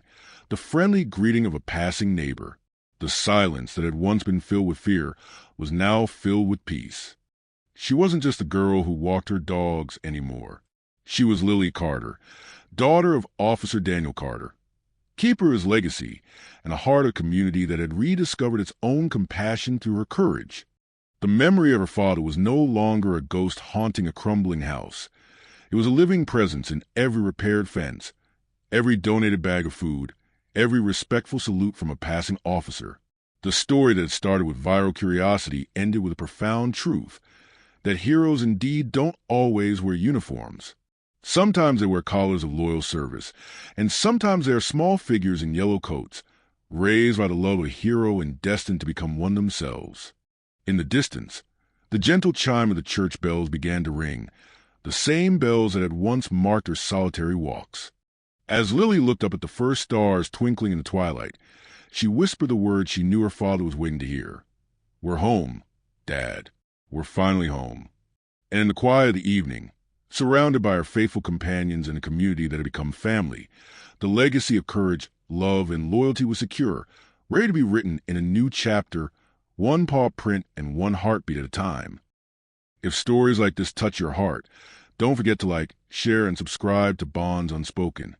the friendly greeting of a passing neighbor. The silence that had once been filled with fear was now filled with peace. She wasn't just a girl who walked her dogs anymore. She was Lily Carter, daughter of Officer Daniel Carter, keeper of his legacy, and a heart of community that had rediscovered its own compassion through her courage. The memory of her father was no longer a ghost haunting a crumbling house. It was a living presence in every repaired fence, every donated bag of food, every respectful salute from a passing officer. The story that had started with viral curiosity ended with a profound truth, that heroes indeed don't always wear uniforms. Sometimes they wear collars of loyal service, and sometimes they are small figures in yellow coats, raised by the love of a hero and destined to become one themselves. In the distance, the gentle chime of the church bells began to ring, the same bells that had once marked her solitary walks. As Lily looked up at the first stars twinkling in the twilight, she whispered the words she knew her father was waiting to hear. "We're home, Dad. We're finally home." And in the quiet of the evening, surrounded by her faithful companions and a community that had become family, the legacy of courage, love, and loyalty was secure, ready to be written in a new chapter, one paw print and one heartbeat at a time. If stories like this touch your heart, don't forget to like, share, and subscribe to Bonds Unspoken.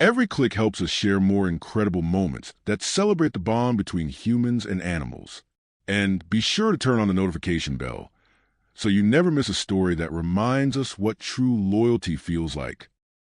Every click helps us share more incredible moments that celebrate the bond between humans and animals. And be sure to turn on the notification bell so you never miss a story that reminds us what true loyalty feels like.